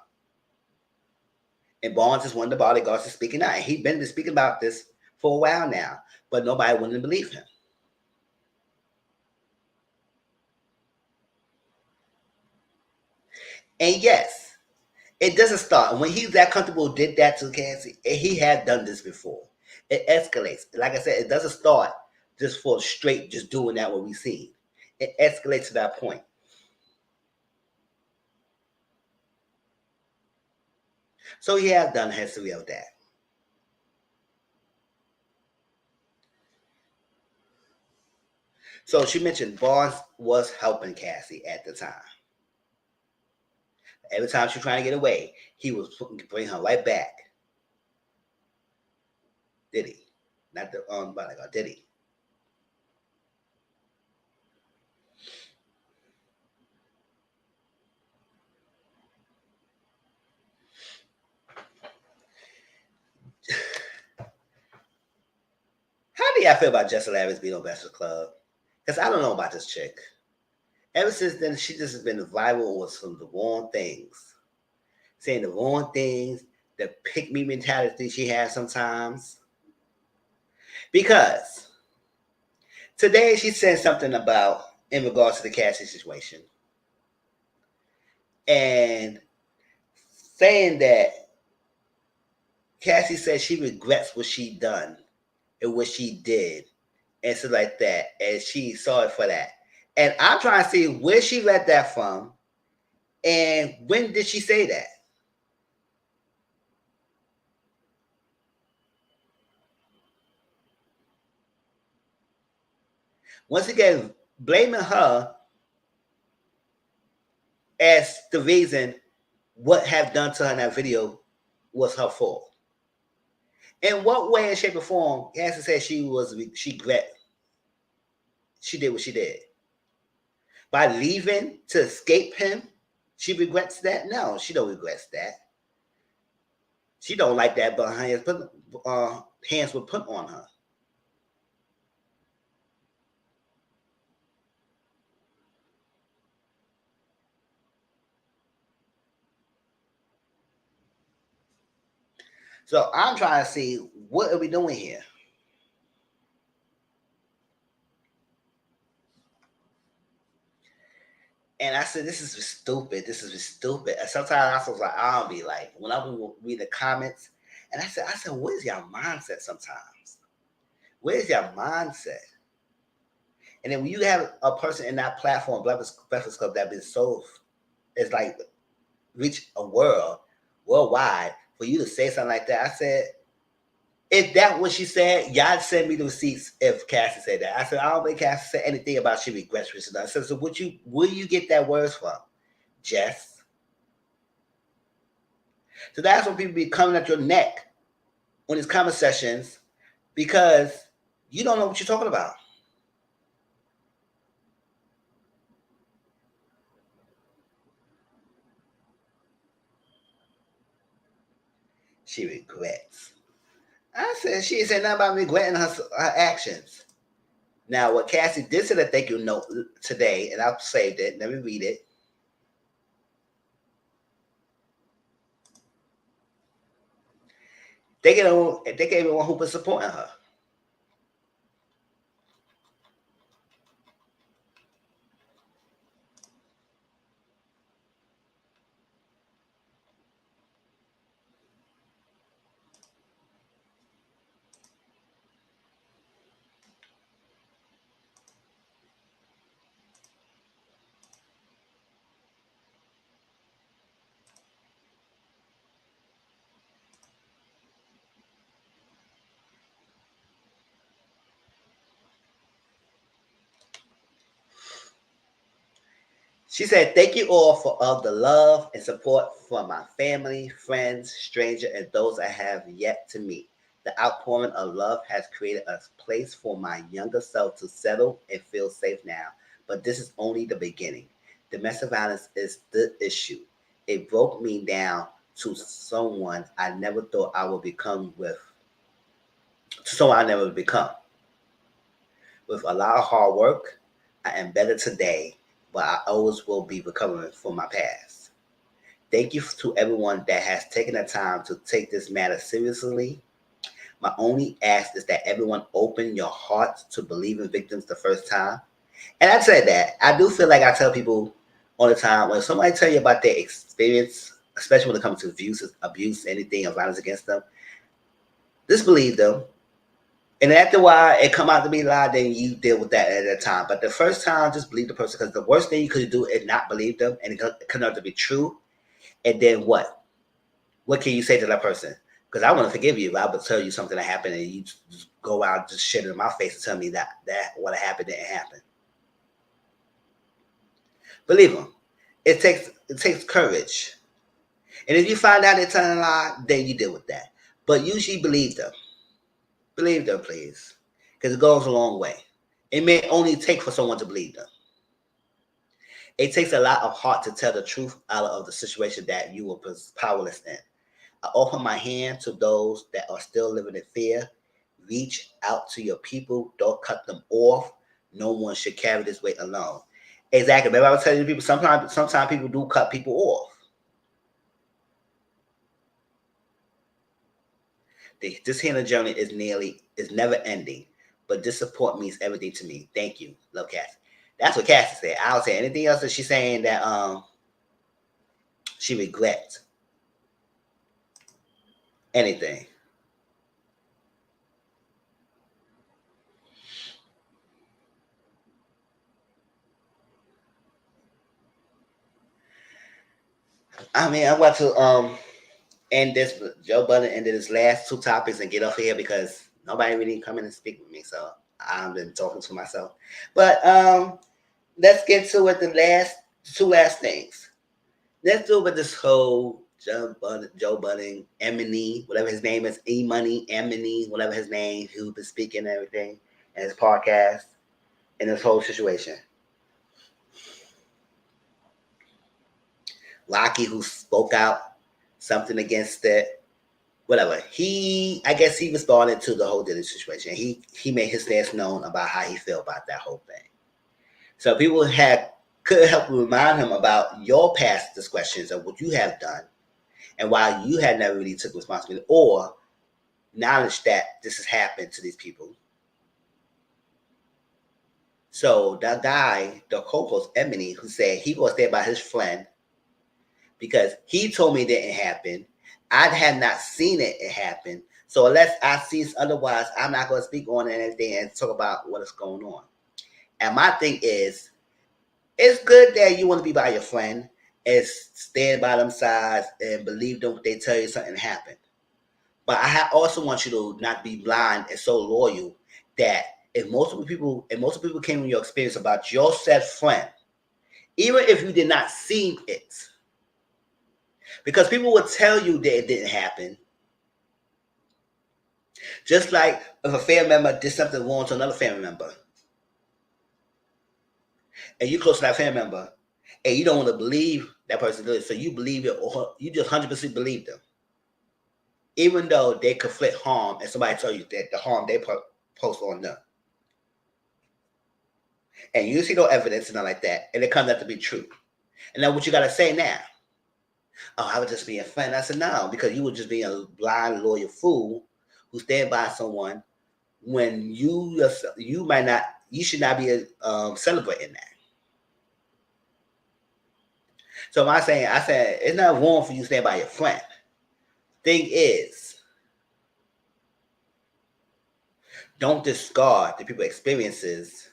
And Barnes is one of the bodyguards that's speaking out. And he'd been speaking about this for a while now, but nobody wouldn't believe him. And yes, it doesn't start. When he's that comfortable, did that to Cassie, and he had done this before. It escalates. Like I said, it doesn't start just for straight, just doing that what we see. It escalates to that point. So he has done history of that. So she mentioned Barnes was helping Cassie at the time. Every time she was trying to get away, he was bring her right back. Did he? Not the bodyguard, did he? How do y'all feel about Jessica Evans being on Breakfast Club? Because I don't know about this chick. Ever since then, she just has been viral with some of the wrong things. Saying the wrong things, the pick me mentality she has sometimes. Because today she said something about in regards to the Cassie situation. And saying that Cassie said she regrets what she done and what she did and stuff like that. And she sorry for that. And I'm trying to see where she read that from and when did she say that? Once again, blaming her as the reason what have done to her in that video was her fault. In what way, in shape, or form, Cassie said she regret she did what she did. By leaving to escape him, she regrets that? No, she don't regrets that. She don't like that, but hands were put on her. So I'm trying to see what are we doing here. And I said, this is stupid. This is stupid. And sometimes I was like, I'll be like, when I would read the comments, and I said, what is your mindset sometimes? Where's your mindset? And then when you have a person in that platform, Breakfast Club, that been so, it's like reach a worldwide, for you to say something like that, I said, if that what she said, y'all send me the receipts if Cassie said that. I said, I don't think Cassie said anything about she regrets what she done. I said, so where you get that words from? Jess? So that's when people be coming at your neck on these comment sessions because you don't know what you're talking about. She regrets. I said she ain't said nothing about regretting her actions. Now, what Cassie did say that thank you note today, and I've saved it. Let me read it. They gave everyone who was supporting her. She said, thank you all for all the love and support from my family, friends, strangers, and those I have yet to meet. The outpouring of love has created a place for my younger self to settle and feel safe now. But this is only the beginning. Domestic violence is the issue. It broke me down to someone I never thought I would become to someone I never become. With a lot of hard work, I am better today, but I always will be recovering from my past. Thank you to everyone that has taken the time to take this matter seriously. My only ask is that everyone open your heart to believing victims the first time. And I said that. I do feel like I tell people all the time when somebody tell you about their experience, especially when it comes to abuse, anything, or violence against them, just believe them. And after a while, it come out to be a lie, then you deal with that at a time. But the first time, just believe the person, because the worst thing you could do is not believe them, and it could out to be true. And then what? What can you say to that person? Because I want to forgive you, but I would tell you something that happened, and you just go out just shit in my face and tell me that what happened didn't happen. Believe them. It takes courage, and if you find out they're telling a lie, then you deal with that. But usually believe them. Believe them, please, because it goes a long way. It may only take for someone to believe them. It takes a lot of heart to tell the truth out of the situation that you were powerless in. I offer my hand to those that are still living in fear. Reach out to your people. Don't cut them off. No one should carry this weight alone. Exactly. Maybe I was telling you people sometimes people do cut people off. This healing journey is never ending, but this support means everything to me. Thank you. Love Cassie. That's what Cassie said. I would say anything else that she's saying that she regrets anything. I mean, I'm about to end this Joe Budden ended his last two topics and get off of here because nobody really come in and speak with me. So I've been talking to myself. But let's get to it. The last two last things. Let's do with this whole Joe Budden, Emily, whatever his name is, E Money, Emily, whatever his name, who's been speaking and everything, and his podcast, and this whole situation. Rocky, who spoke out something against it, whatever. I guess he responded to the whole Diddy situation. He made his stance known about how he felt about that whole thing. So people could help remind him about your past discretions of what you have done and why you had never really took responsibility or knowledge that this has happened to these people. So that guy, the co-host Emily, who said he was there by his friend because he told me it didn't happen. I had not seen it happen. So unless I see otherwise, I'm not going to speak on it and everything and talk about what is going on. And my thing is, it's good that you want to be by your friend and stand by them sides and believe them when they tell you something happened. But I also want you to not be blind and so loyal that if multiple people came in your experience about your said friend, even if you did not see it, because people will tell you that it didn't happen. Just like if a family member did something wrong to another family member, and you close to that family member, and you don't want to believe that person did it, so you believe it, or you just 100% believe them, even though they conflict harm, and somebody tell you that the harm they post on them, and you see no evidence and nothing like that, and it comes out to be true, and then what you gotta say now? Oh, I would just be a friend. I said no, because you would just be a blind, loyal fool who stand by someone when you might not, you should not be celebrating that. So I said it's not wrong for you to stand by your friend. Thing is, don't discard the people's experiences,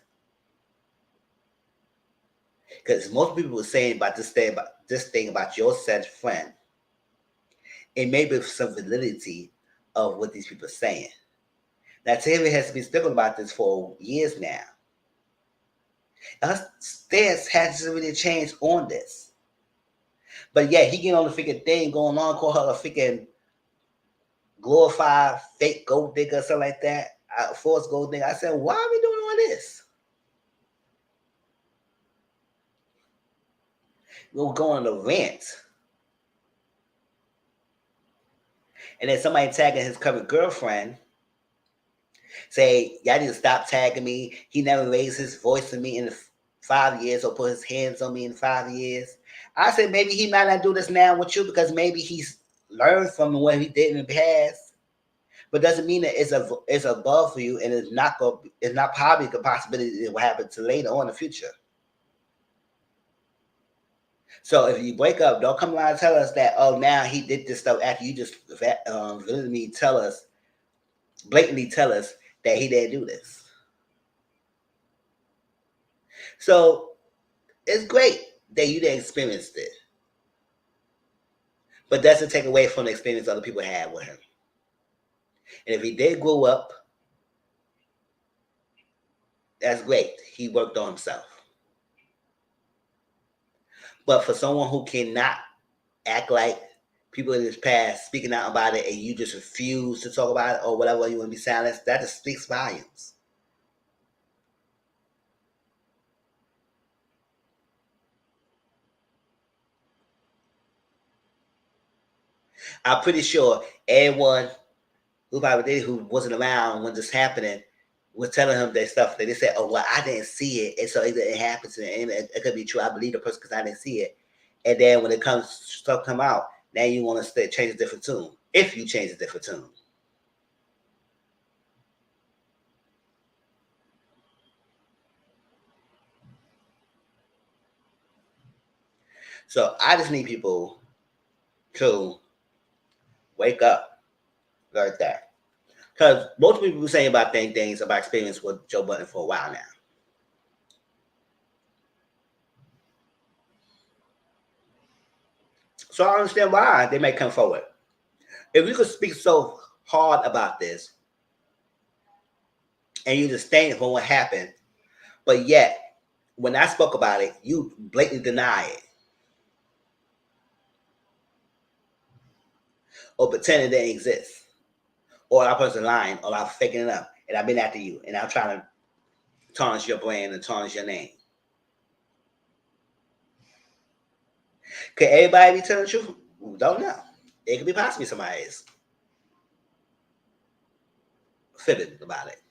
because most people were saying about this thing about your said friend. It may be some validity of what these people are saying. Now, Taylor has been speaking about this for years now. Her stance hasn't really changed on this. But yeah, he get on the freaking thing going on, call her a freaking glorified fake gold digger or something like that, forced gold digger. I said, why are we doing all this? We'll go on a rant. And then somebody tagging his current girlfriend, say, y'all need to stop tagging me. He never raised his voice to me in 5 years or put his hands on me in 5 years. I said, maybe he might not do this now with you because maybe he's learned from what he did in the past. But doesn't mean that it's above for you, and it's not probably the possibility it will happen to later on in the future. So if you break up, don't come around and tell us that, oh, now he did this stuff after you just blatantly tell us that he didn't do this. So it's great that you didn't experience it, but doesn't take away from the experience other people had with him. And if he did grow up, that's great. He worked on himself. But for someone who cannot act like people in his past speaking out about it and you just refuse to talk about it or whatever, you want to be silenced, that just speaks volumes. I'm pretty sure everyone who wasn't around when this happening was telling him that stuff that they said, oh, well, I didn't see it. And so it didn't happen to me. And it could be true. I believe the person because I didn't see it. And then when stuff come out, now you want to change a different tune. If you change a different tune. So I just need people to wake up like that. Because most people were saying about things about experience with Joe Budden for a while now. So I understand why they may come forward. If you could speak so hard about this and you just stand for what happened, but yet when I spoke about it, you blatantly deny it or pretend it didn't exist, or I person lying, or I'm faking it up, and I've been after you, and I'm trying to tarnish your brand and tarnish your name. Could everybody be telling the truth? Don't know. It could be possibly somebody is fibbing about it.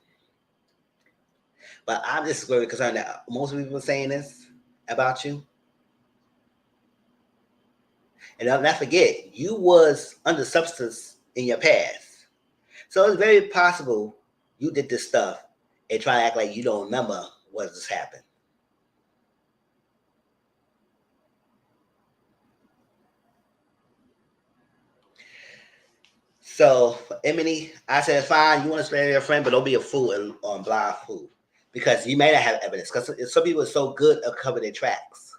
But I'm just very concerned that most people are saying this about you. And don't not forget, you was under substance in your past. So it's very possible you did this stuff and try to act like you don't remember what just happened. So, Emily, I said, fine, you want to spare your friend, but don't be a fool and blind fool. Because you may not have evidence. Because some people are so good at covering their tracks.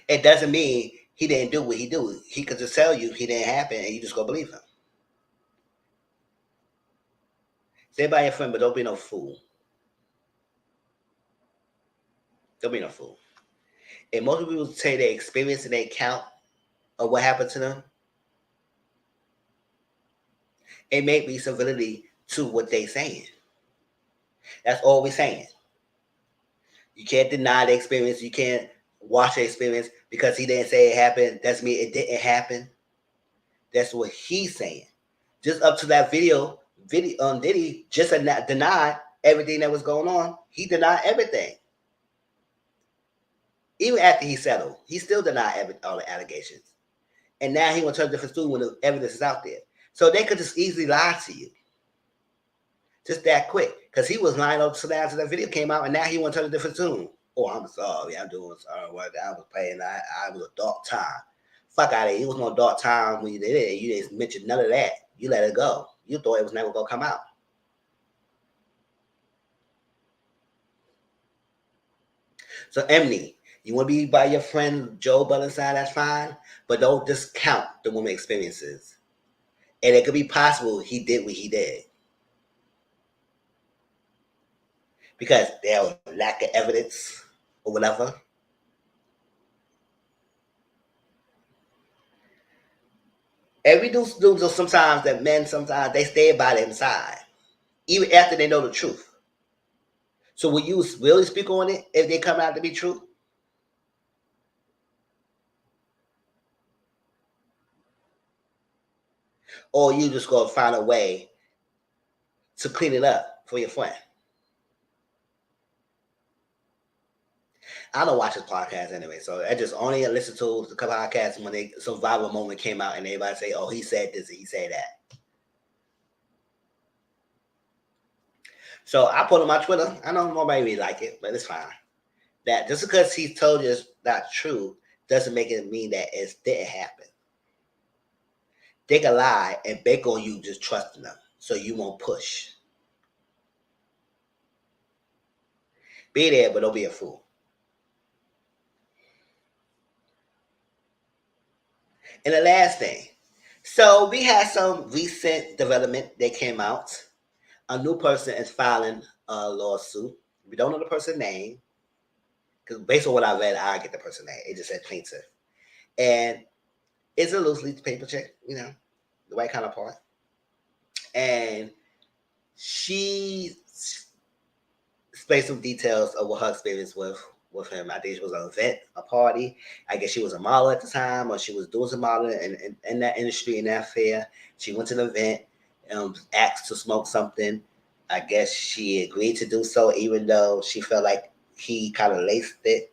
It doesn't mean he didn't do what he do. He could just tell you he didn't happen and you just go believe him. Stay by your friend, but don't be no fool. Don't be no fool. And most people say they experience and they count of what happened to them. It may be some validity to what they saying. That's all we're saying. You can't deny the experience. You can't watch the experience because he didn't say it happened. That's me. It didn't happen. That's what he's saying. Just up to that Diddy just denied everything that was going on. He denied everything. Even after he settled, he still denied all the allegations. And now he want to turn a different story when the evidence is out there. So they could just easily lie to you. Just that quick. Because he was lying up to after that video came out, and now he want to turn a different tune. Oh, I'm sorry. I'm doing sorry. What I was playing. I was a dark time. Fuck out of here. It was no dark time when you did it. You didn't mention none of that. You let it go. You thought it was never going to come out. So, Emily, you want to be by your friend Joe Budden side, that's fine. But don't discount the woman experiences. And it could be possible he did what he did. Because there was lack of evidence or whatever. And we do sometimes that men sometimes they stay by their side, even after they know the truth. So will you really speak on it if they come out to be true? Or you just gonna find a way to clean it up for your friend? I don't watch his podcast anyway, so I just only listen to the podcast when some viral moment came out and everybody say, "Oh, he said this, he said that." So I put on my Twitter. I know nobody really like it, but it's fine. That just because he told you it's not true doesn't make it mean that it didn't happen. They can lie and bake on you just trusting them, so you won't push. Be there, but don't be a fool. And the last thing, so we had some recent development that came out. A new person is filing a lawsuit. We don't know the person's name, because based on what I read, I get the person's name. It just said plaintiff. And it's a loose leaf paper check, the right kind of part. And she explained some details of what her experience with him. I think it was an event, a party. I guess she was a model at the time, or she was doing some modeling in that industry, in that fair. She went to the event, asked to smoke something. I guess she agreed to do so, even though she felt like he kind of laced it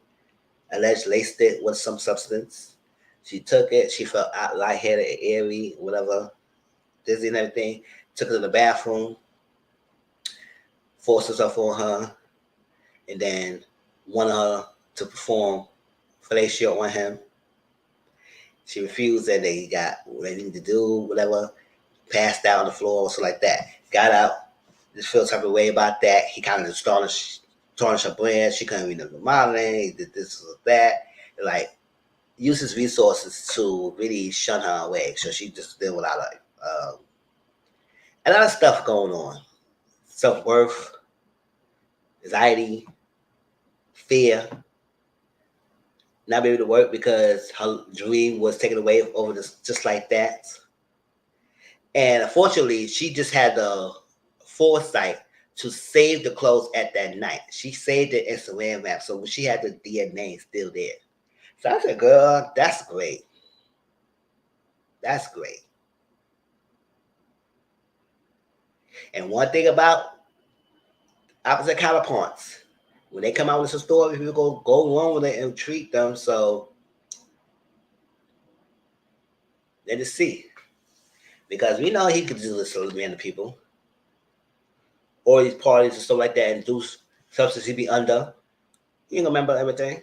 with some substance. She took it. She felt lightheaded, eerie, whatever, dizzy and everything. Took her to the bathroom, forced herself on her, and then wanted her to perform fellatio on him. She refused, and they got what they needed to do, whatever, passed out on the floor, so like that. Got out, just felt type of way about that. He kind of just tarnished her brand. She couldn't read the modeling, he did this or that. Like, used his resources to really shun her away. So she just did without a lot of stuff going on. Self-worth, anxiety, fear, not be able to work because her dream was taken away over this, just like that. And unfortunately, she just had the foresight to save the clothes at that night. She saved the Instagram map, so she had the DNA still there. So I said, girl, that's great. That's great. And one thing about opposite counterparts, when they come out with some story, people go along with it and treat them. So let us see. Because we know he could do this to random people. Or these parties and stuff like that, and do substance he be under. He ain't gonna remember everything.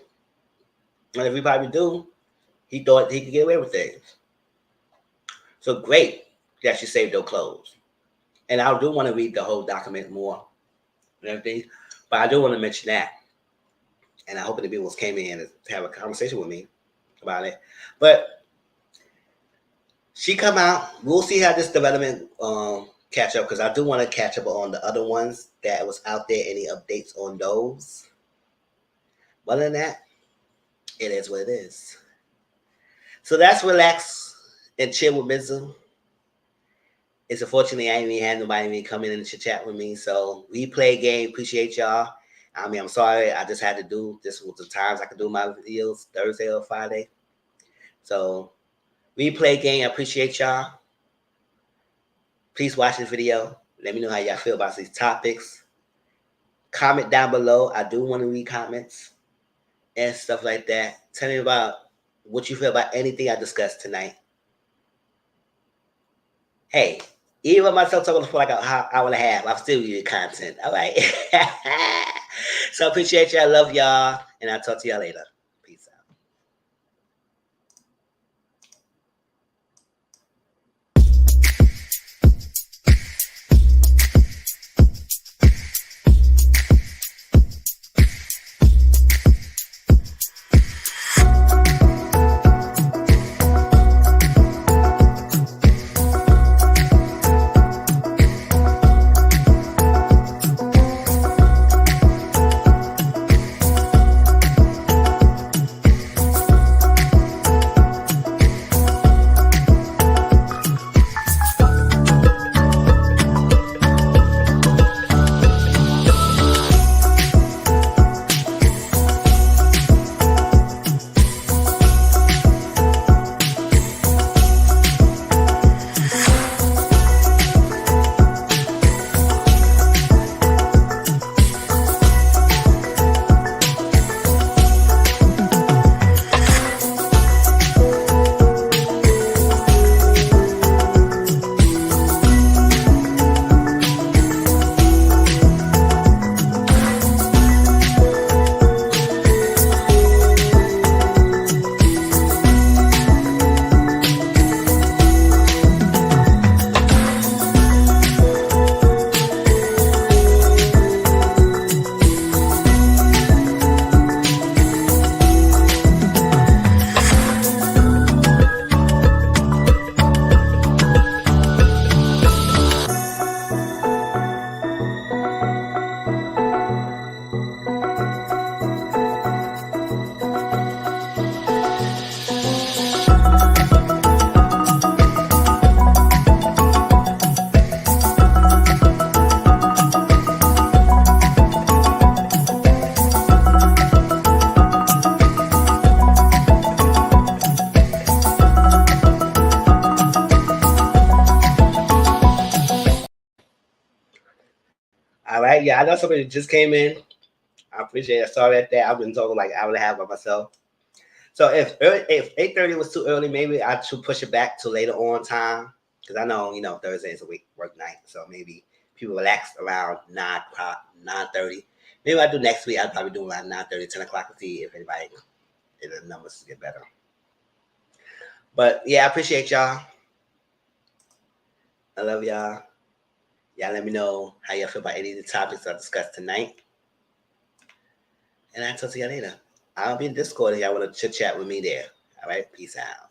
And if he probably do, he thought he could get away with things. So great that she saved those clothes. And I do want to read the whole document more and everything. But I do want to mention that. And I hope the people came in and have a conversation with me about it. But she come out. We'll see how this development catch up, because I do want to catch up on the other ones that was out there. Any updates on those? Other than that, it is what it is. So that's relax and chill with Mizzle. It's unfortunately I ain't even had nobody come in and chat with me. So we play a game. Appreciate y'all. I mean, I'm sorry. I just had to do this with the times I could do my videos, Thursday or Friday. So we play a game. I appreciate y'all. Please watch this video. Let me know how y'all feel about these topics. Comment down below. I do want to read comments and stuff like that. Tell me about what you feel about anything I discussed tonight. Hey, even myself talking for like an hour and a half, I'm still reading content. All right. So I appreciate y'all. Love y'all. And I'll talk to y'all later. Yeah, I know somebody just came in. I appreciate it. Sorry about that. I've been talking like an hour and a half by myself. So if 8:30 was too early, maybe I should push it back to later on time. Because I know, Thursday is a week work night. So maybe people relax around 9:00, 9:30. Maybe I do next week. I'll probably do around 9:30, 10 o'clock to see if the numbers get better. But yeah, I appreciate y'all. I love y'all. Y'all let me know how y'all feel about any of the topics I discussed tonight. And I'll talk to y'all later. I'll be in Discord if y'all want to chit chat with me there. All right, peace out.